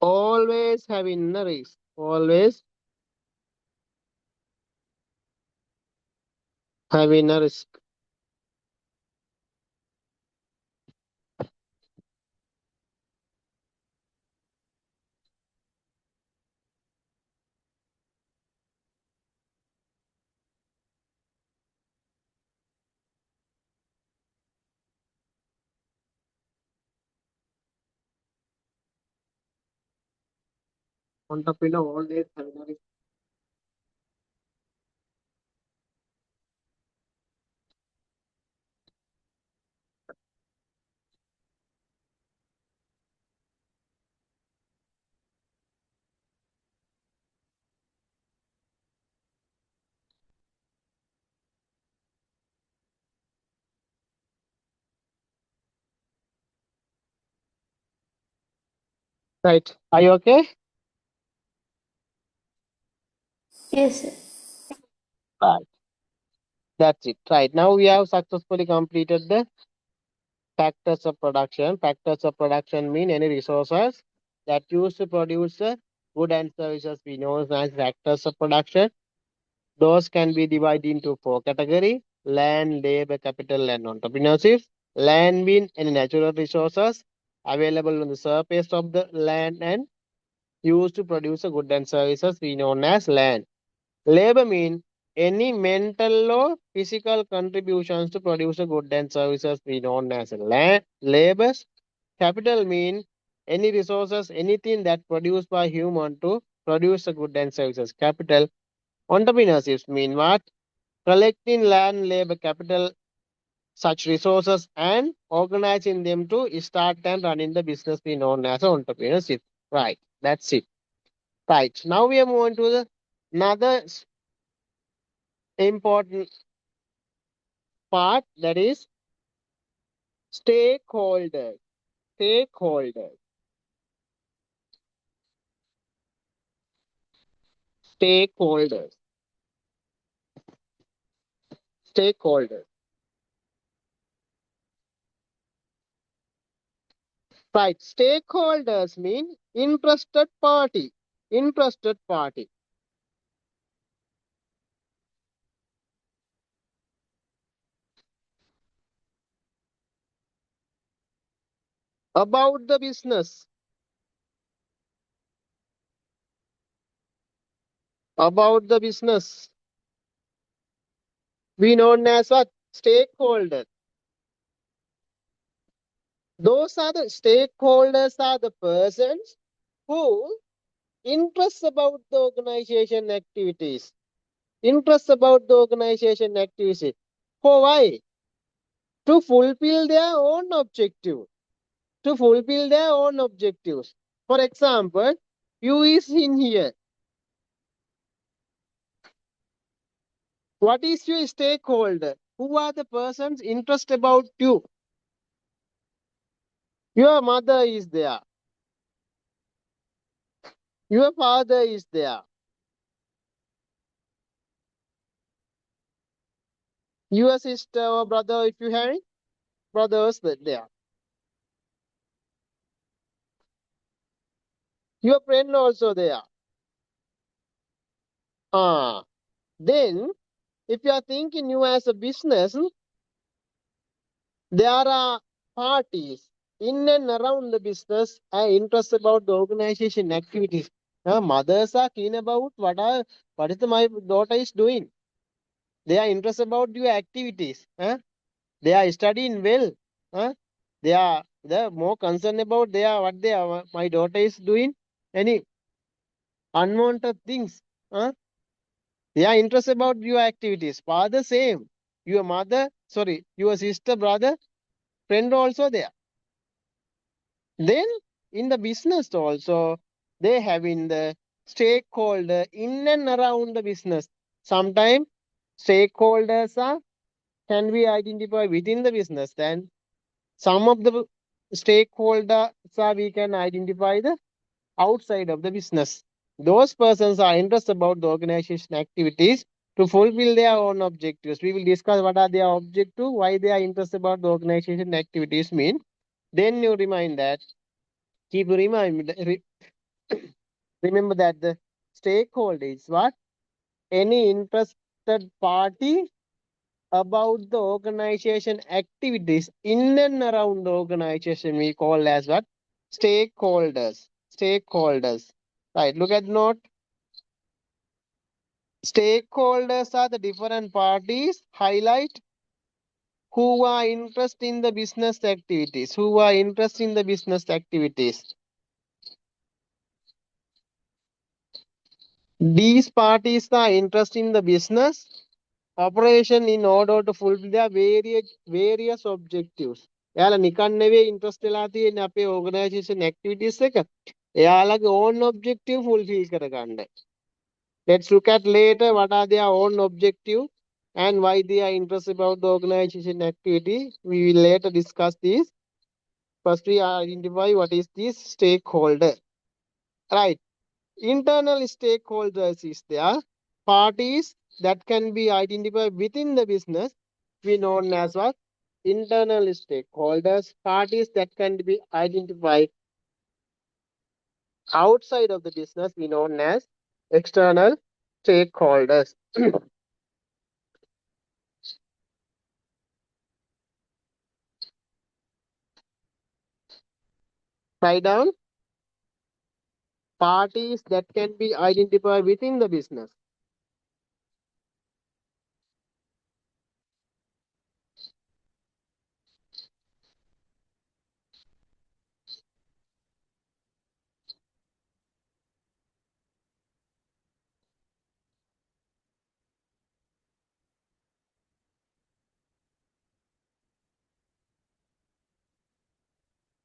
always having a risk. Always having a risk. Entrepreneur always having a risk. Right. Are you okay? Yes, sir. Right. That's it. Right. Now we have successfully completed the factors of production. Factors of production mean any resources that used to produce good and services we know as factors of production. Those can be divided into four categories: land, labor, capital, and entrepreneurship. Land being any natural resources available on the surface of the land and used to produce a good and services we known as land. Labor mean any mental or physical contributions to produce a good and services we known as land labors. Capital mean any resources, anything that produced by human to produce a good and services. Capital. Entrepreneurship mean what? Collecting land, labor, capital, such resources and organizing them to start and running the business we known as entrepreneurship. Right. That's it. Right. Now we are moving to the another important part, that is stakeholders. Stakeholders. Stakeholders. Stakeholders. Right. Stakeholders mean interested party. Interested party. About the business. About the business. We known as what? Stakeholders. Those are the stakeholders are the persons who interest about the organization activities. Interest about the organization activities. For why? To fulfill their own objective. To fulfill their own objectives. For example, you is in here. What is your stakeholder? Who are the persons interest about you? Your mother is there. Your father is there. Your sister or brother, if you have it, brothers there. Your friend also there. Ah, then if you are thinking you as a business, there are parties in and around the business are interested about the organization activities. Mothers are keen about what is the my daughter is doing. They are interested about your activities. They are studying well. Huh? They are more concerned about what my daughter is doing. Any unwanted things. Huh? They are interested about your activities. Father same. Your mother, sorry, your sister, brother, friend also there. Then in the business also, they have in the stakeholder in and around the business. Sometimes stakeholders are can be identified within the business. Then some of the stakeholders are we can identify the outside of the business. Those persons are interested about the organization activities to fulfill their own objectives. We will discuss what are their objectives, why they are interested about the organization activities mean. Then you remind that, keep remember that the stakeholder is what? Any interested party about the organization activities in and around the organization we call as what? Stakeholders. Stakeholders. Right. Look at note. Stakeholders are the different parties. Highlight who are interested in the business activities. Who are interested in the business activities. These parties are interested in the business operation in order to fulfill their various objectives. එයාලා නිකන් නෙවෙයි interest වෙලා තියෙන්නේ අපේ organisation activities එක. එයාලගේ own objective fulfill කරගන්න. Let's look at later what are their own objective and why they are interested about the organization activity. We will later discuss this. First we identify what is this stakeholder. Right. Internal stakeholders is there. Parties that can be identified within the business, we known as what? Internal stakeholders. Parties that can be identified outside of the business, we known as external stakeholders. Write down parties that can be identified within the business.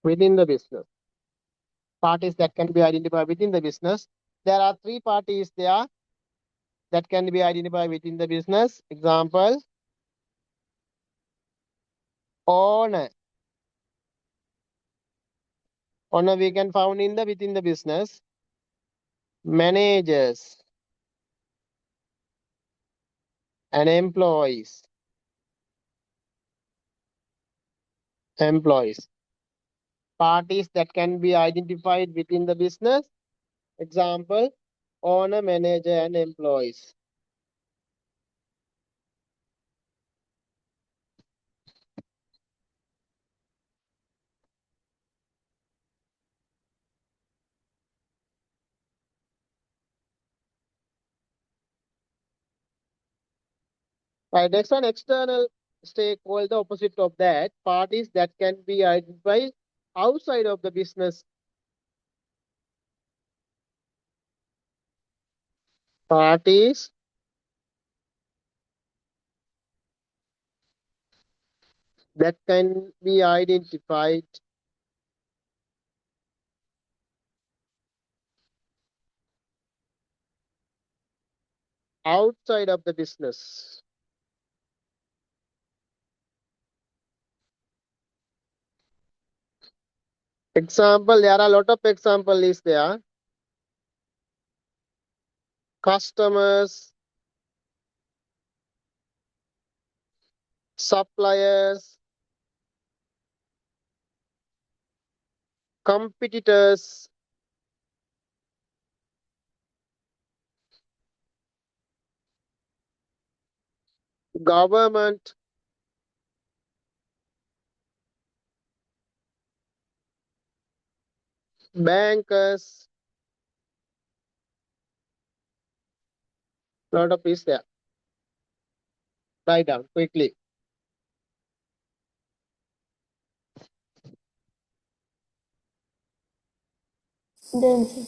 within the business. Parties that can be identified within the business. There are three parties there that can be identified within the business. Example, owner. Owner we can found in the within the business. Managers and employees. Employees. Parties that can be identified within the business. Example, owner, manager, and employees. Right, next one, external stakeholder, opposite of that, parties that can be identified outside of the business. Parties that can be identified outside of the business. Example, there are a lot of example is there. Customers, suppliers, competitors, government, bankers, lot of is there. Write down quickly. Done, sir.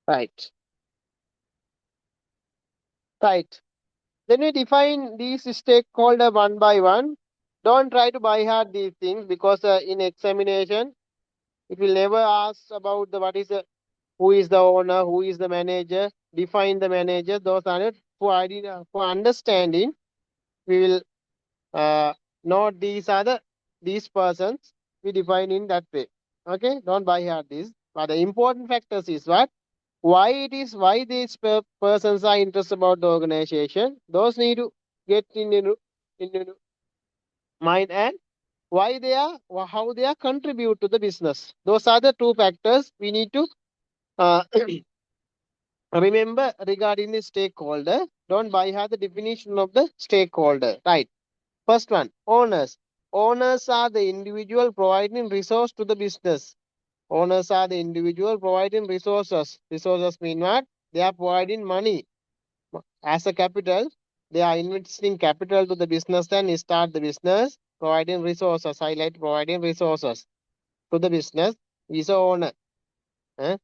Right. Right. Then we define these stakeholder one by one. Don't try to by heart these things because in examination it will never ask about the what is the who is the owner, who is the manager. Define the manager. Those are it for idea for understanding. We will note these persons. We define in that way. Okay, don't by heart this. But the important factors is what why it is why these persons are interested about the organization. Those need to get in mind and why they are or how they are contribute to the business. Those are the two factors we need to uh, remember regarding the stakeholder. Don't by heart the definition of the stakeholder. Right. First one, owners. Owners are the individual providing resource to the business. Owners are the individual providing resources. Resources mean what? They are providing money as a capital. They are investing capital to the business and start the business, providing resources. Highlight providing resources to the business is a owner. eh?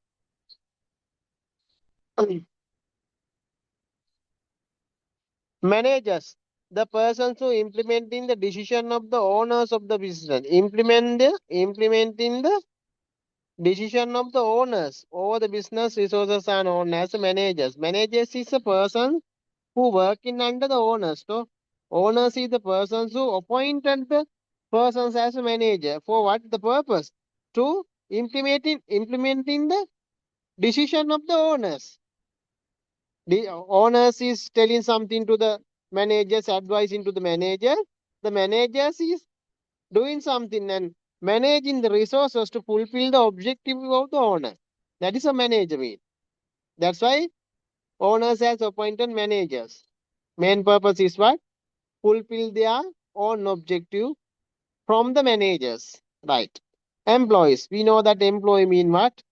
Managers, the persons who implementing the decision of the owners of the business. Implementing the decision of the owners over the business resources are known as managers. Managers is a person who working under the owners. So owners is the persons who appointed the persons as a manager. For what the purpose? To implementing the decision of the owners. The owners is telling something to the managers, advising to the manager. The managers is doing something and managing the resources to fulfill the objective of the owner. That is a manager mean. That's why owners has appointed managers. Main purpose is what? Fulfill their own objective from the managers. Right. Employees. We know that employee mean what?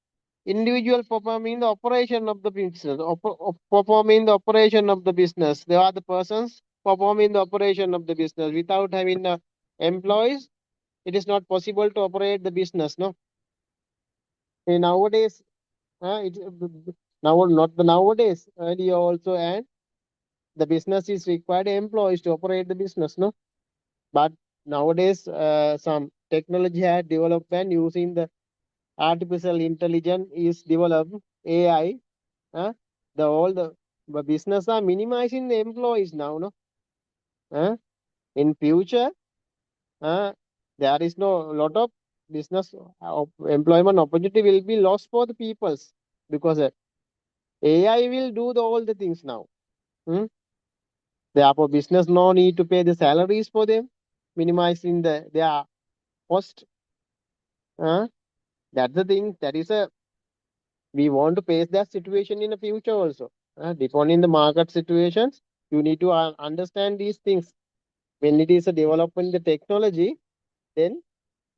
Individual performing the operation of the business. Performing the operation of the business. They are the persons performing the operation of the business. Without having the employees, it is not possible to operate the business. No. Nowadays, now not the nowadays. Earlier also, and the business is required employees to operate the business. No, but nowadays some technology had development using the artificial intelligence is developed AI. Uh, the all the business are minimizing the employees now. No, uh, in future, uh, there is no lot of business employment opportunity will be lost for the peoples because AI will do all the things now. Hmm? Therefore, business no need to pay the salaries for them, minimizing their cost. Uh, that's the thing. That is a we want to face that situation in the future also. Depending the market situations, you need to understand these things. When it is a development in the technology, then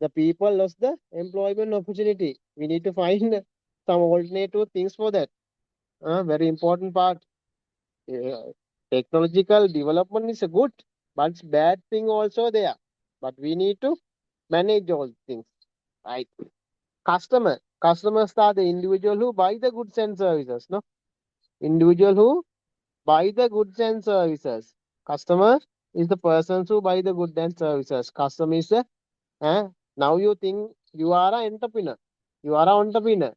the people lost the employment opportunity. We need to find some alternative things for that. Very important part. Technological development is a good, but bad thing also there. But we need to manage all things. Right. Customers are the individual who buy the goods and services. No, individual who buy the goods and services. Customer is the persons who buy the goods and services. Customer is a now you think you are an entrepreneur. You are an entrepreneur.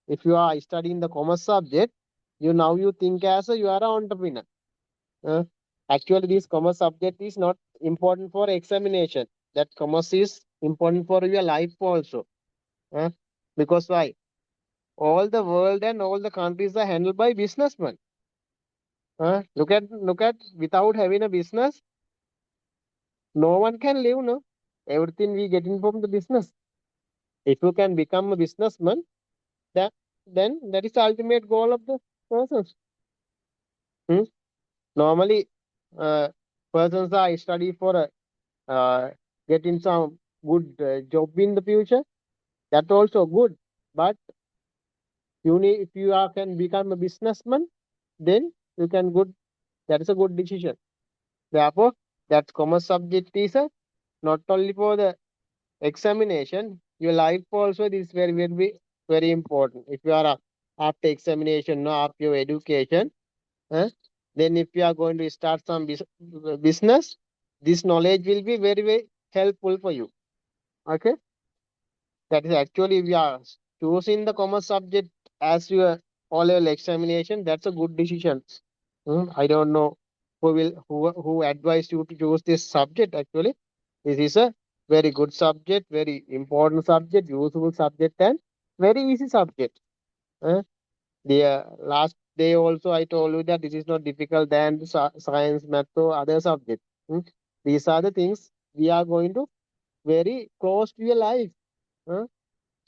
If you are studying the commerce subject, you think as a you are an entrepreneur. Uh, Actually, this commerce subject is not important for examination. That commerce is important for your life also. Uh, because why? All the world and all the countries are handled by businessmen. Look at without having a business, no one can live. No, everything we getting from the business. If you can become a businessman, that then that is the ultimate goal of the persons. Hmm? Normally, uh, persons are study for getting some good job in the future. That also good, but you need if you are can become a businessman, then you can good. That is a good decision. Therefore, that commerce subject is not only for the examination, your life also is very important. If you are after examination, no, after your education, eh, then if you are going to start some business, this knowledge will be very helpful for you. Okay, that is actually we are choosing the commerce subject as your all level examination. That's a good decision. I don't know who advised you to choose this subject. Actually, this is a very good subject, very important subject, useful subject, and very easy subject. Uh, the last day also I told you that this is not difficult than the science, math, or other subject. Hmm. These are the things we are going to very close to your life. Uh,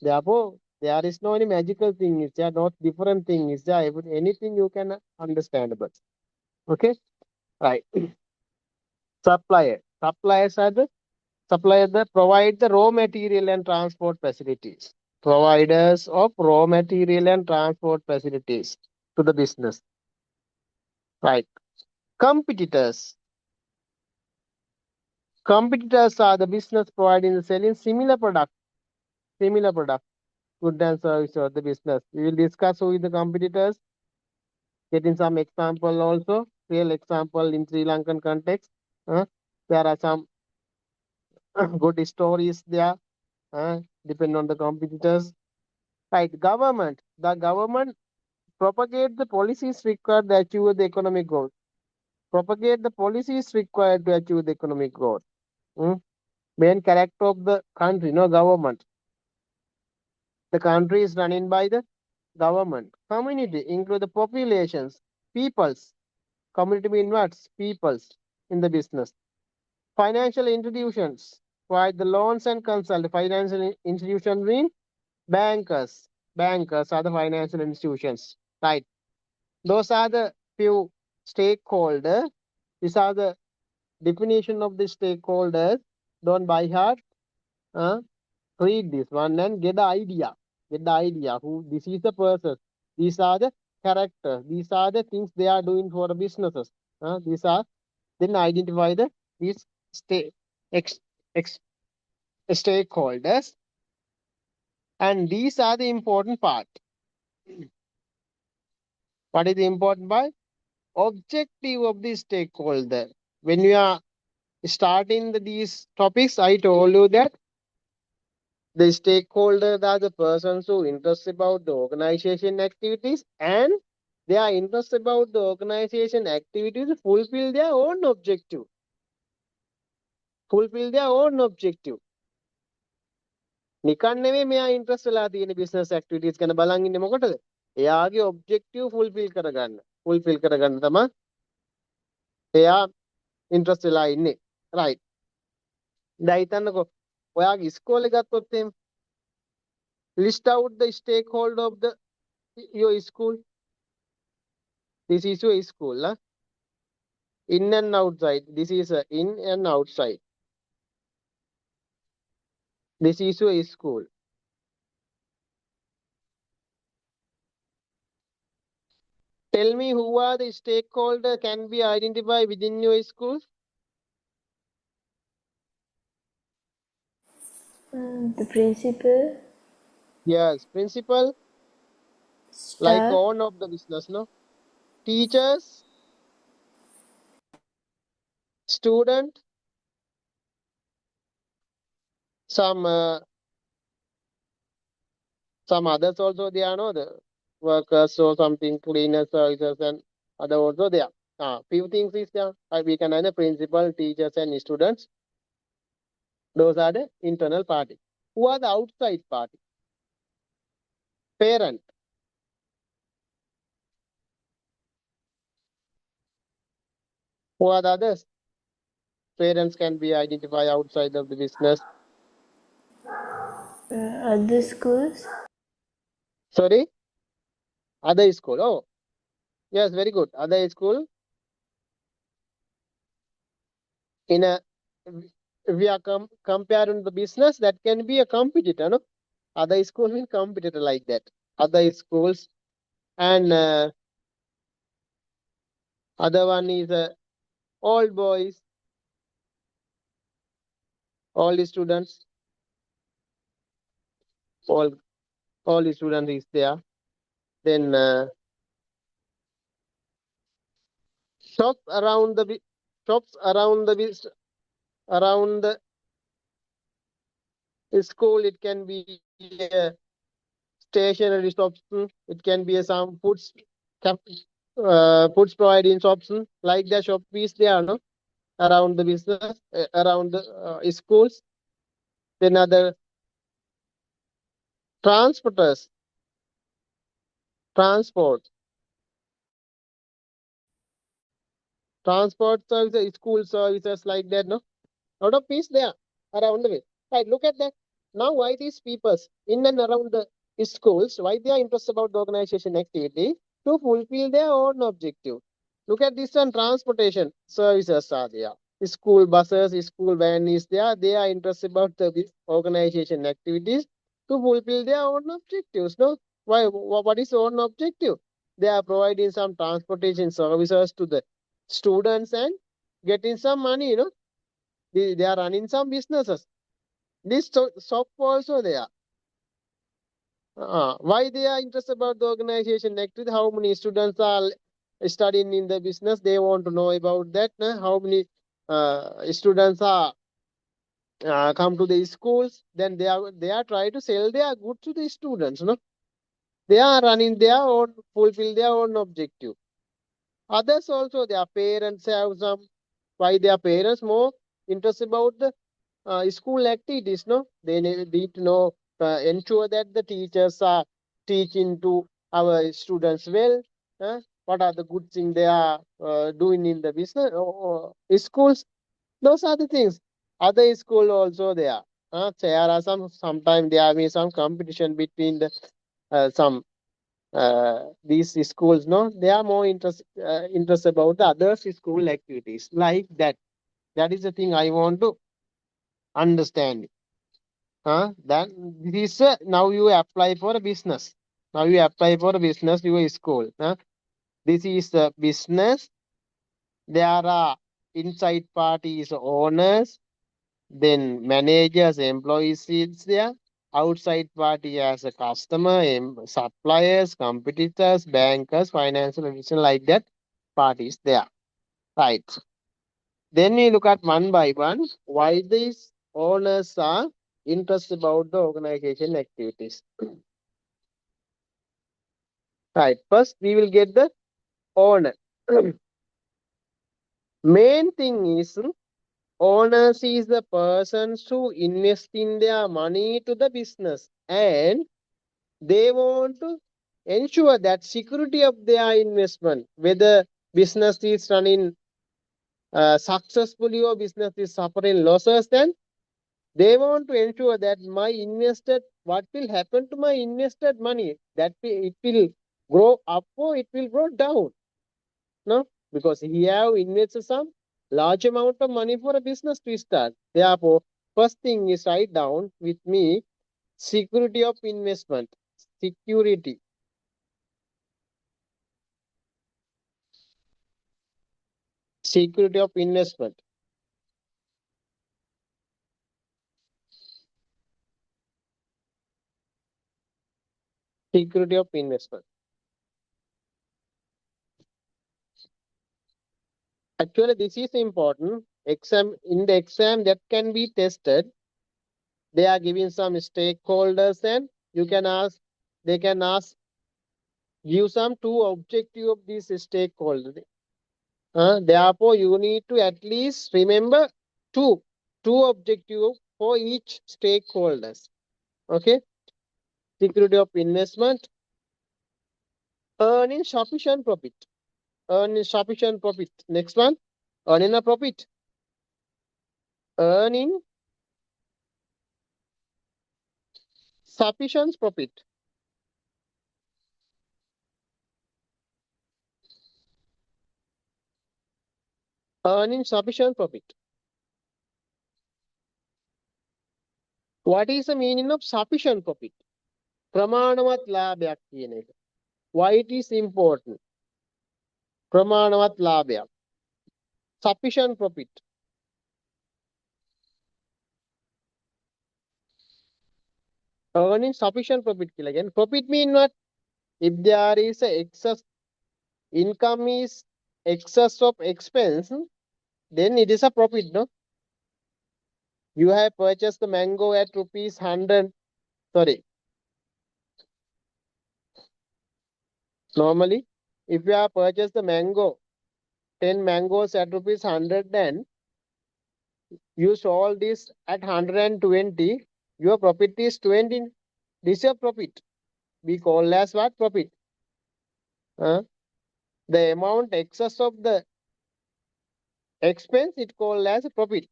Therefore, there is no any magical thing. It's there not different thing. It's there anything you can understandable. Okay, right. Suppliers that provide the raw material and transport facilities. Providers of raw material and transport facilities to the business. Right. Competitors. Competitors are the business providing the selling similar product, good and service of the business. We will discuss who is the competitors, getting some example also, real example in Sri Lankan context. Uh, there are some good stories there, depend on the competitors. Right, government. The government propagate the policies required to achieve the economic growth. Propagate the policies required to achieve the economic growth. Hmm? Main character of the country, no government. The country is running by the government. Community include the populations, peoples. Community means what? Peoples in the business. Financial institutions provide the loans and consult. Financial institutions mean bankers. Bankers are the financial institutions. Right. Those are the few stakeholders. These are the definition of the stakeholders. Don't by heart. Uh, Read this one and get the idea. Get the idea who this is the person. These are the characters. These are the things they are doing for the businesses. These are then identify these stake ex, ex, stakeholders, and these are the important part. What is the important part? Objective of the stakeholder. When you are starting these topics, I told you that the stakeholders are the persons who interested about the organization activities, and they are interested about the organization activities to fulfill their own objective. Fulfill their own objective. නිකන් නෙවෙයි මෙයා interest වෙලා තියෙන business activities ගැන බලන් ඉන්නේ මොකටද? එයාගේ ඔබ්ජෙක්ටිව් ෆුල්ෆිල් කරගන්න. ෆුල්ෆිල් කරගන්න තමයි එයා ඉන්ට්‍රස්ට් වෙලා ඉන්නේ. රයිට්. දැන් හිතන්නකෝ ඔයාගේ ඉස්කෝලේ ගත්තොත් එහෙම list out the stakeholder of the your school. This is your school. In and outside. This is in and outside. This is your school. Tell me who are the stakeholder can be identified within your school. The principal, Yes, principal, like staff, owner of the business, no? Teachers, student, some others also there, no? The workers or something, cleaners, services, and other also there. Few things is there. We can have the principal, teachers, and students. Those are the internal party. Who are the outside party? Parent. Who are the others? Parents can be identified outside of the business. other schools, Sorry? Other school. Oh, yes, very good. Other school. In a, we are comparing the business, that can be a competitor, no? Other school mean competitor like that. Other schools. And other one is all boys, all the students, all the students is there. Then shops around the around the school. It can be a stationery shops. It can be some foods foods providing shops like the shop is there, no? Around the business, around the schools. Then other transporters, transport services, school services like that, no? Lot of peace there around the way. Right, look at that. Now, why these people in and around the schools, why they are interested about the organization activity to fulfill their own objective. Look at this one, transportation services are there. School buses, school van is there. They are interested about the organization activities to fulfill their own objectives. No, why? What is own objective? They are providing some transportation services to the students and getting some money. You know, they are running some businesses. This shop also there. Why they are interested about the organization activity? How many students are studying in the business? They want to know about that. How many students are come to the schools? Then they are trying to sell their goods to the students. No, they are running their own, fulfill their own objective. Others also, their parents have some. Why their parents more interested about the school activities, no? They need to know, ensure that the teachers are teaching to our students well. What are the good things they are doing in the business or schools? Those are the things. Other school also there. There are sometimes there may some competition between the some these schools. No, they are more interested about the other school activities like that. That is the thing I want to understand. Then this is now you apply for a business. Now you apply for a business, your school. This is the business. There are inside parties, owners, then managers, employees is there. Outside party as a customer, suppliers, competitors, bankers, financial institution like that. Parties there. Right. Then we look at one by one why these owners are interested about the organization activities. Right. First, we will get the owner. Main thing is owners is the persons who invest in their money to the business, and they want to ensure that security of their investment, whether business is running successfully or business is suffering losses, then they want to ensure that my invested, what will happen to my invested money, that it will grow up or it will grow down. No, because he have invested some large amount of money for a business to start. Therefore, first thing is write down with me security of investment. Security. Security of investment. Security of investment. Actually, this is important. Exam in the exam that can be tested. They are giving some stakeholders, and you can ask. They can ask give some two objective of these stakeholders. Therefore, you need to at least remember two, two objective for each stakeholders. Okay, security of investment, earning sufficient profit, earning sufficient profit. Next one, earning a profit, earning sufficient profit, earning sufficient profit. What is the meaning of sufficient profit? ප්‍රමාණවත් ලාභයක් කියන එක. Why it is important? ප්‍රමාණවත් ලාභයක්. Sufficient profit. Earning sufficient profit කියලා කියන්නේ profit mean what? If there is a excess income is excess of expense, then it is a profit, no? You have purchased the mango at rupees 100. Sorry. Normally, if you have purchased the mango, 10 mangoes at rupees 100, then you sold this at 120, your profit is 20. This is your profit. We call as what? Profit. The amount excess of the expense, it called as a profit.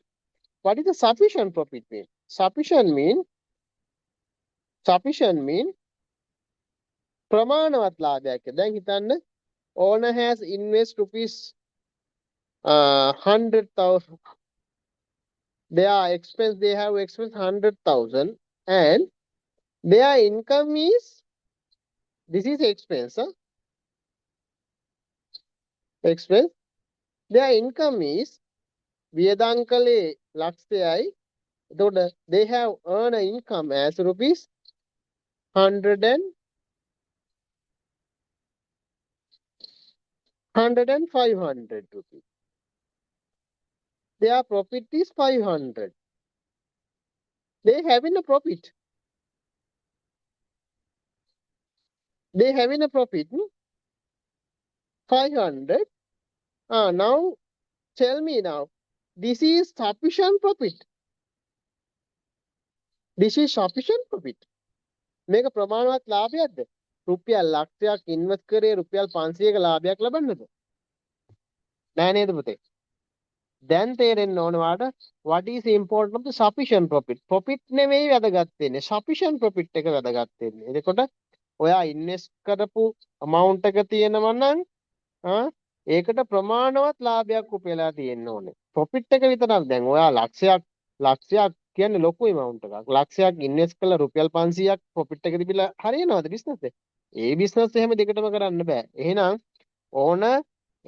What is the sufficient profit mean? Sufficient mean ප්‍රමාණවත් ලාභයක්. දැන් හිතන්න owner has invest rupees 100,000. Their expense, they have expense 100,000, and their income is, this is expense, expense. Their income is වියදම් කළේ ලක්ෂයයි. එතකොට they have earned an income as rupees 100 and 500 rupees. Their profit is 500. They having a profit. They having a profit, 500. Now tell me now, this is sufficient profit. This is sufficient profit. මේක ප්‍රමාණවත් ලාභයක්ද? රුපියල් ලක්ෂයක් invest කරේ රුපියල් 500ක ලාභයක් ලබන්නද? නෑ නේද පුතේ? දැන් තේරෙන්න ඕන වාට what is the importance of the sufficient profit. Profit නෙවෙයි වැදගත් වෙන්නේ. Sufficient profit එක වැදගත් වෙන්නේ. එතකොට ඔයා ඉන්වෙස්ට් කරපු amount එක තියෙනවා නම් ඒකට ප්‍රමාණවත් ලාභයක් උපයලා තියෙන්න ඕනේ. ප්‍රොෆිට් එක විතරක් දැන් ඔයා ලක්ෂයක් කියන්නේ ලොකු amount එකක්. ලක්ෂයක් ඉන්වෙස්ට් කළා රුපියල් 500ක් ප්‍රොෆිට් එක තිබිලා හරියනවද බිස්නස් එක? ඒ බිස්නස් එහෙම දෙකටම කරන්න බෑ. එහෙනම් ඕන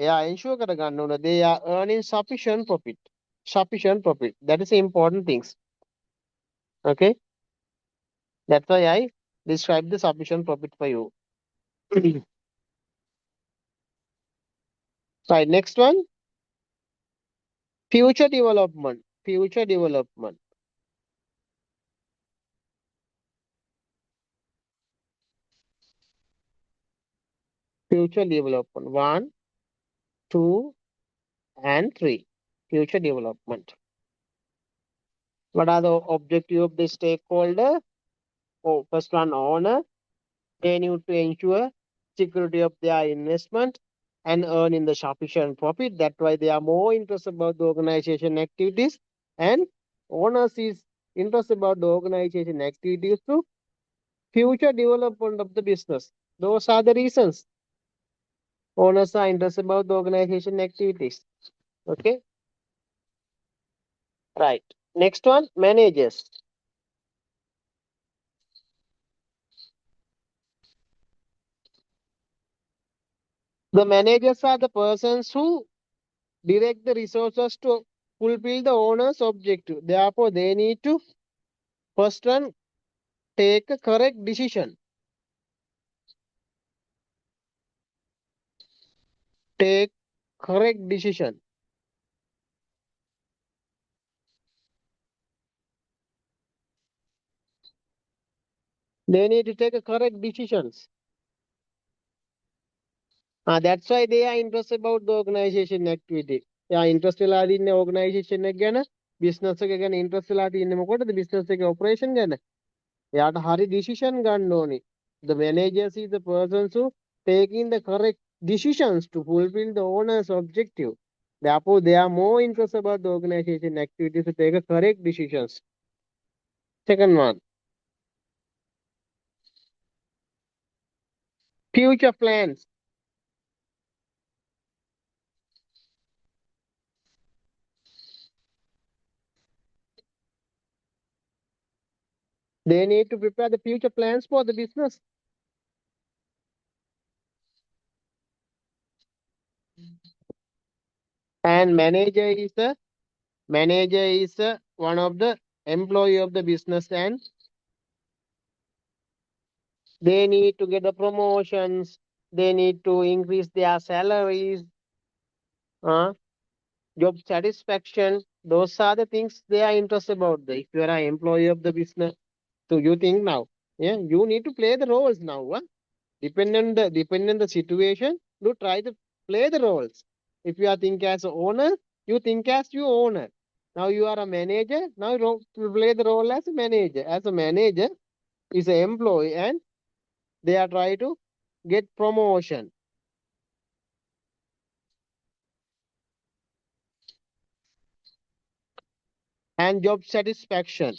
එයා ensure කරගන්න ඕන they are earning sufficient profit. Sufficient profit. That is the important things. Okay? That's why I describe the sufficient profit for you. Right, next one. Future development. Future development. Future development. One, two, and three. Future development. What are the objective of the stakeholder? Oh, first one, owner. They need to ensure security of their investment and earn in the sufficient profit. That's why they are more interested about the organization activities. And owners is interested about the organization activities to future development of the business. Those are the reasons. Owners are interested about the organization activities. Okay, right. Next one, managers. The managers are the persons who direct the resources to fulfill the owner's objective. Therefore, they need to first one take a correct decision. Take correct decision. They need to take a correct decisions. That's why they are interested about the organization activity. Yeah, interest in the organization again. Business again interest in the business operation again. එයාට හරි decision ගන්න ඕනේ. The managers is the persons who taking the correct decisions to fulfill the owner's objective. Therefore, they are more interested about the organization activities to take a correct decisions. Second one, future plans. They need to prepare the future plans for the business. And manager is one of the employee of the business, and they need to get the promotions. They need to increase their salaries. Uh, Job satisfaction, those are the things they are interested about. If you are an employee of the business, so you think now, yeah, you need to play the roles now. Depending on the situation, you try to play the roles. If you are think as an owner, you think as you owner. Now you are a manager. Now you play the role as a manager. As a manager is an employee, and they are trying to get promotion and job satisfaction.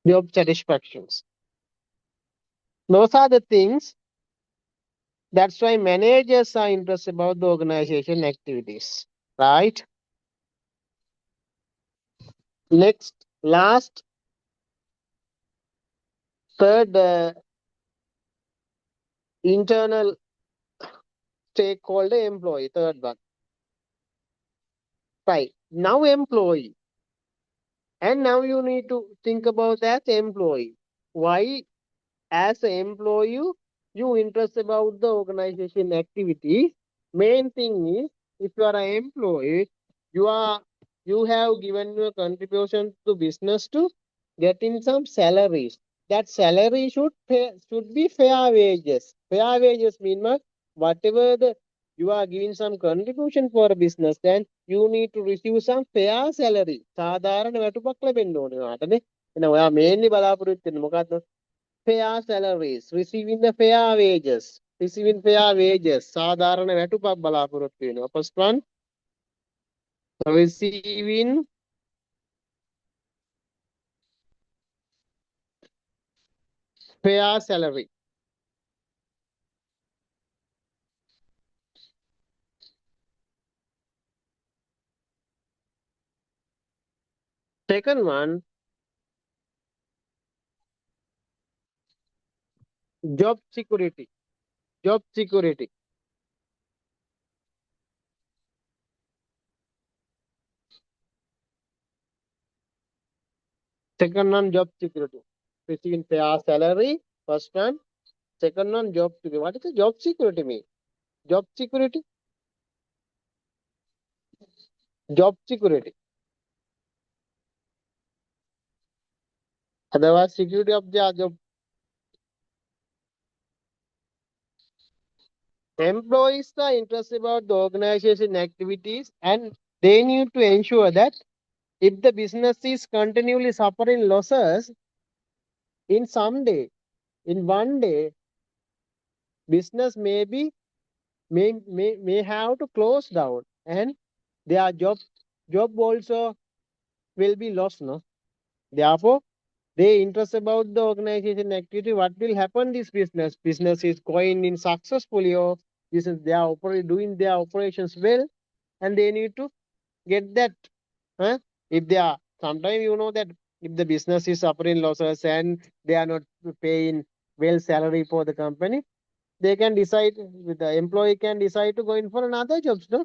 Job satisfactions. Those are the things. That's why managers are interested about the organization activities, right? Next, last, third, internal stakeholder employee, third one. Right. Now employee. And now you need to think about that employee. Why as an employee you interest about the organization activities? Main thing is if you are an employee, you are you have given your contribution to business to getting some salaries. That salary should be fair wages. Fair wages mean what? Whatever the you are giving some contribution for a business, then you need to receive some fair salary. සාධාරණ වැටුපක් ලැබෙන්න ඕනේ ඔයාටනේ. එහෙනම් ඔයා mainly බලාපොරොත්තු වෙන්නේ මොකද්ද? Fair salaries, receiving the fair wages. Receiving fair wages. සාධාරණ වැටුපක් බලාපොරොත්තු වෙනවා. First one, receiving fair salary. Second one, job security. Job security. Second one, job security. Receiving fair salary. First one. Second one, job security. What is the job security mean? Job security? Job security. Otherwise, security of the job. Employees are interested about the organization activities and they need to ensure that if the business is continually suffering losses in some day, in one day, business may have to close down and their job also will be lost, no? Therefore, they interest about the organization activity. What will happen this business? Business is going in successfully or this is they are doing their operations well and they need to get that. Huh? If they are sometimes you know that if the business is suffering losses and they are not paying well salary for the company, they can decide with the employee can decide to go in for another jobs, no?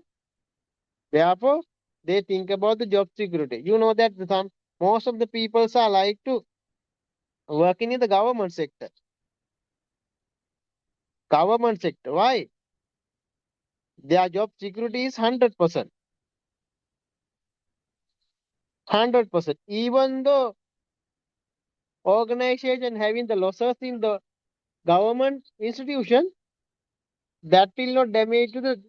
Therefore, they think about the job security. You know that some most of the people are like to working in the government sector. Government sector. Why? Their job security is 100%. 100%. Even though organization having the losses in the government institution, that will not damage to the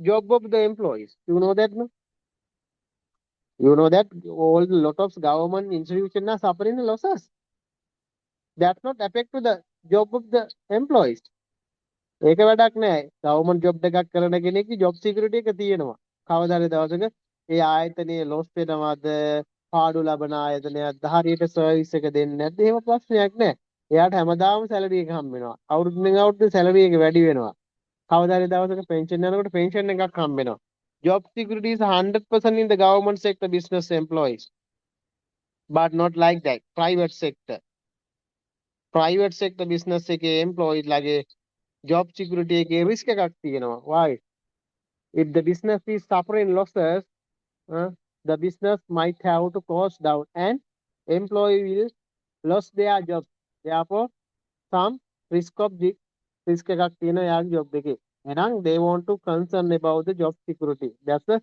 job of the employees. You know that, no? You know that all lot of government institutions are suffering the losses. That's not affect to the job of the employees. ඒක වැඩක් නෑ. Government job එකක් කරන කෙනෙක්ගේ job security එක තියෙනවා. කවදා හරි දවසක ඒ ආයතනයේ ලොස් වෙනවද, පාඩු ලබන ආයතනයක්ද, හරියට සර්විස් එක දෙන්නේ නැද්ද, එහෙම ප්‍රශ්නයක් නෑ. එයාට හැමදාම සැලරි එක හම්බ වෙනවා. අවුරුද්දෙන් අවුරුද්ද සැලරි එක වැඩි වෙනවා. කවදා හරි දවසක පෙන්ෂන් යනකොට පෙන්ෂන් එකක් හම්බ වෙනවා. Job security is 100% in the government sector business employees, but not like that. Private sector. Private sector business එකේ employees ලගේ job security එකේ risk එකක් තියෙනවා. Why? If the business is suffering losses, the business might have to close down and employee will lose their job. Therefore, some risk එකක් තියෙනවා යාගේ job එකේ. එහෙනම් they want to concern about the job security. That's the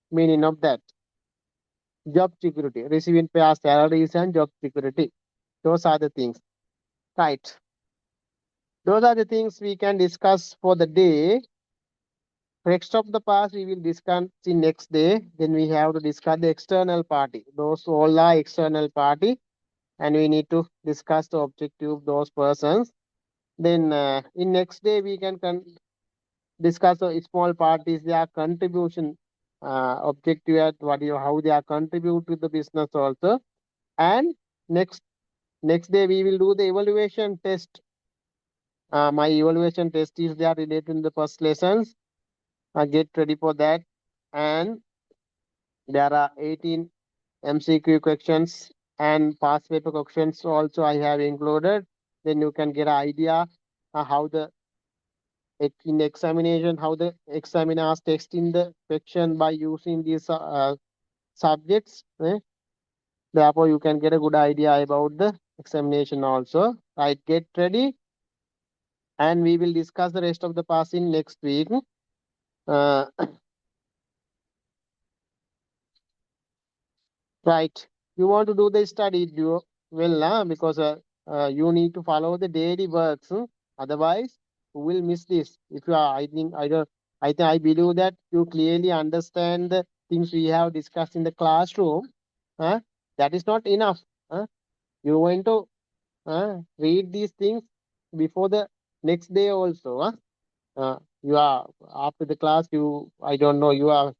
meaning of that. Job security, receiving fair salaries and job security. Those are the things. Right. Those are the things we can discuss for the day. Rest of the past we will discuss in next day. Then we have to discuss the external party. Those all are external party, and we need to discuss the objective of those persons. Then in next day we can discuss the small parties, their contribution, objective at how they are contribute to the business also. And next day we will do the evaluation test. My evaluation test is there related in the first lessons. Get ready for that. And there are 18 MCQ questions and past paper questions also I have included. Then you can get an idea how the in the examination, how the examiners testing the question by using these subjects. Therefore, you can get a good idea about the examination also. Right, get ready. And we will discuss the rest of the passing next week. Right. You want to do the study, do well, because you need to follow the daily works. Otherwise, you will miss this. If you are, I believe that you clearly understand the things we have discussed in the classroom. That is not enough. You want to read these things before the next day also. You are after the class. I don't know. You are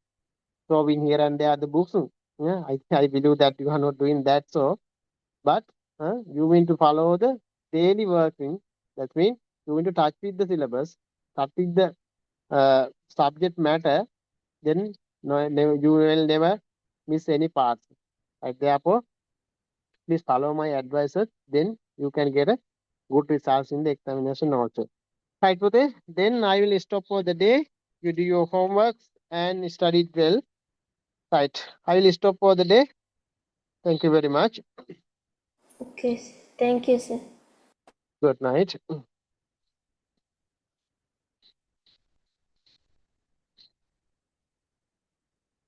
throwing here and there the books. Yeah, I believe that you are not doing that. So, but you need to follow the daily working. That means you need to touch with the syllabus, touch with the subject matter. Then you will never miss any parts. Right? Therefore, please follow my advices. Then you can get a good results in the examination also. Right, Pute? Then I will stop for the day. You do your homeworks and study it well. Right. I will stop for the day. Thank you very much. Okay, thank you, sir. Good night.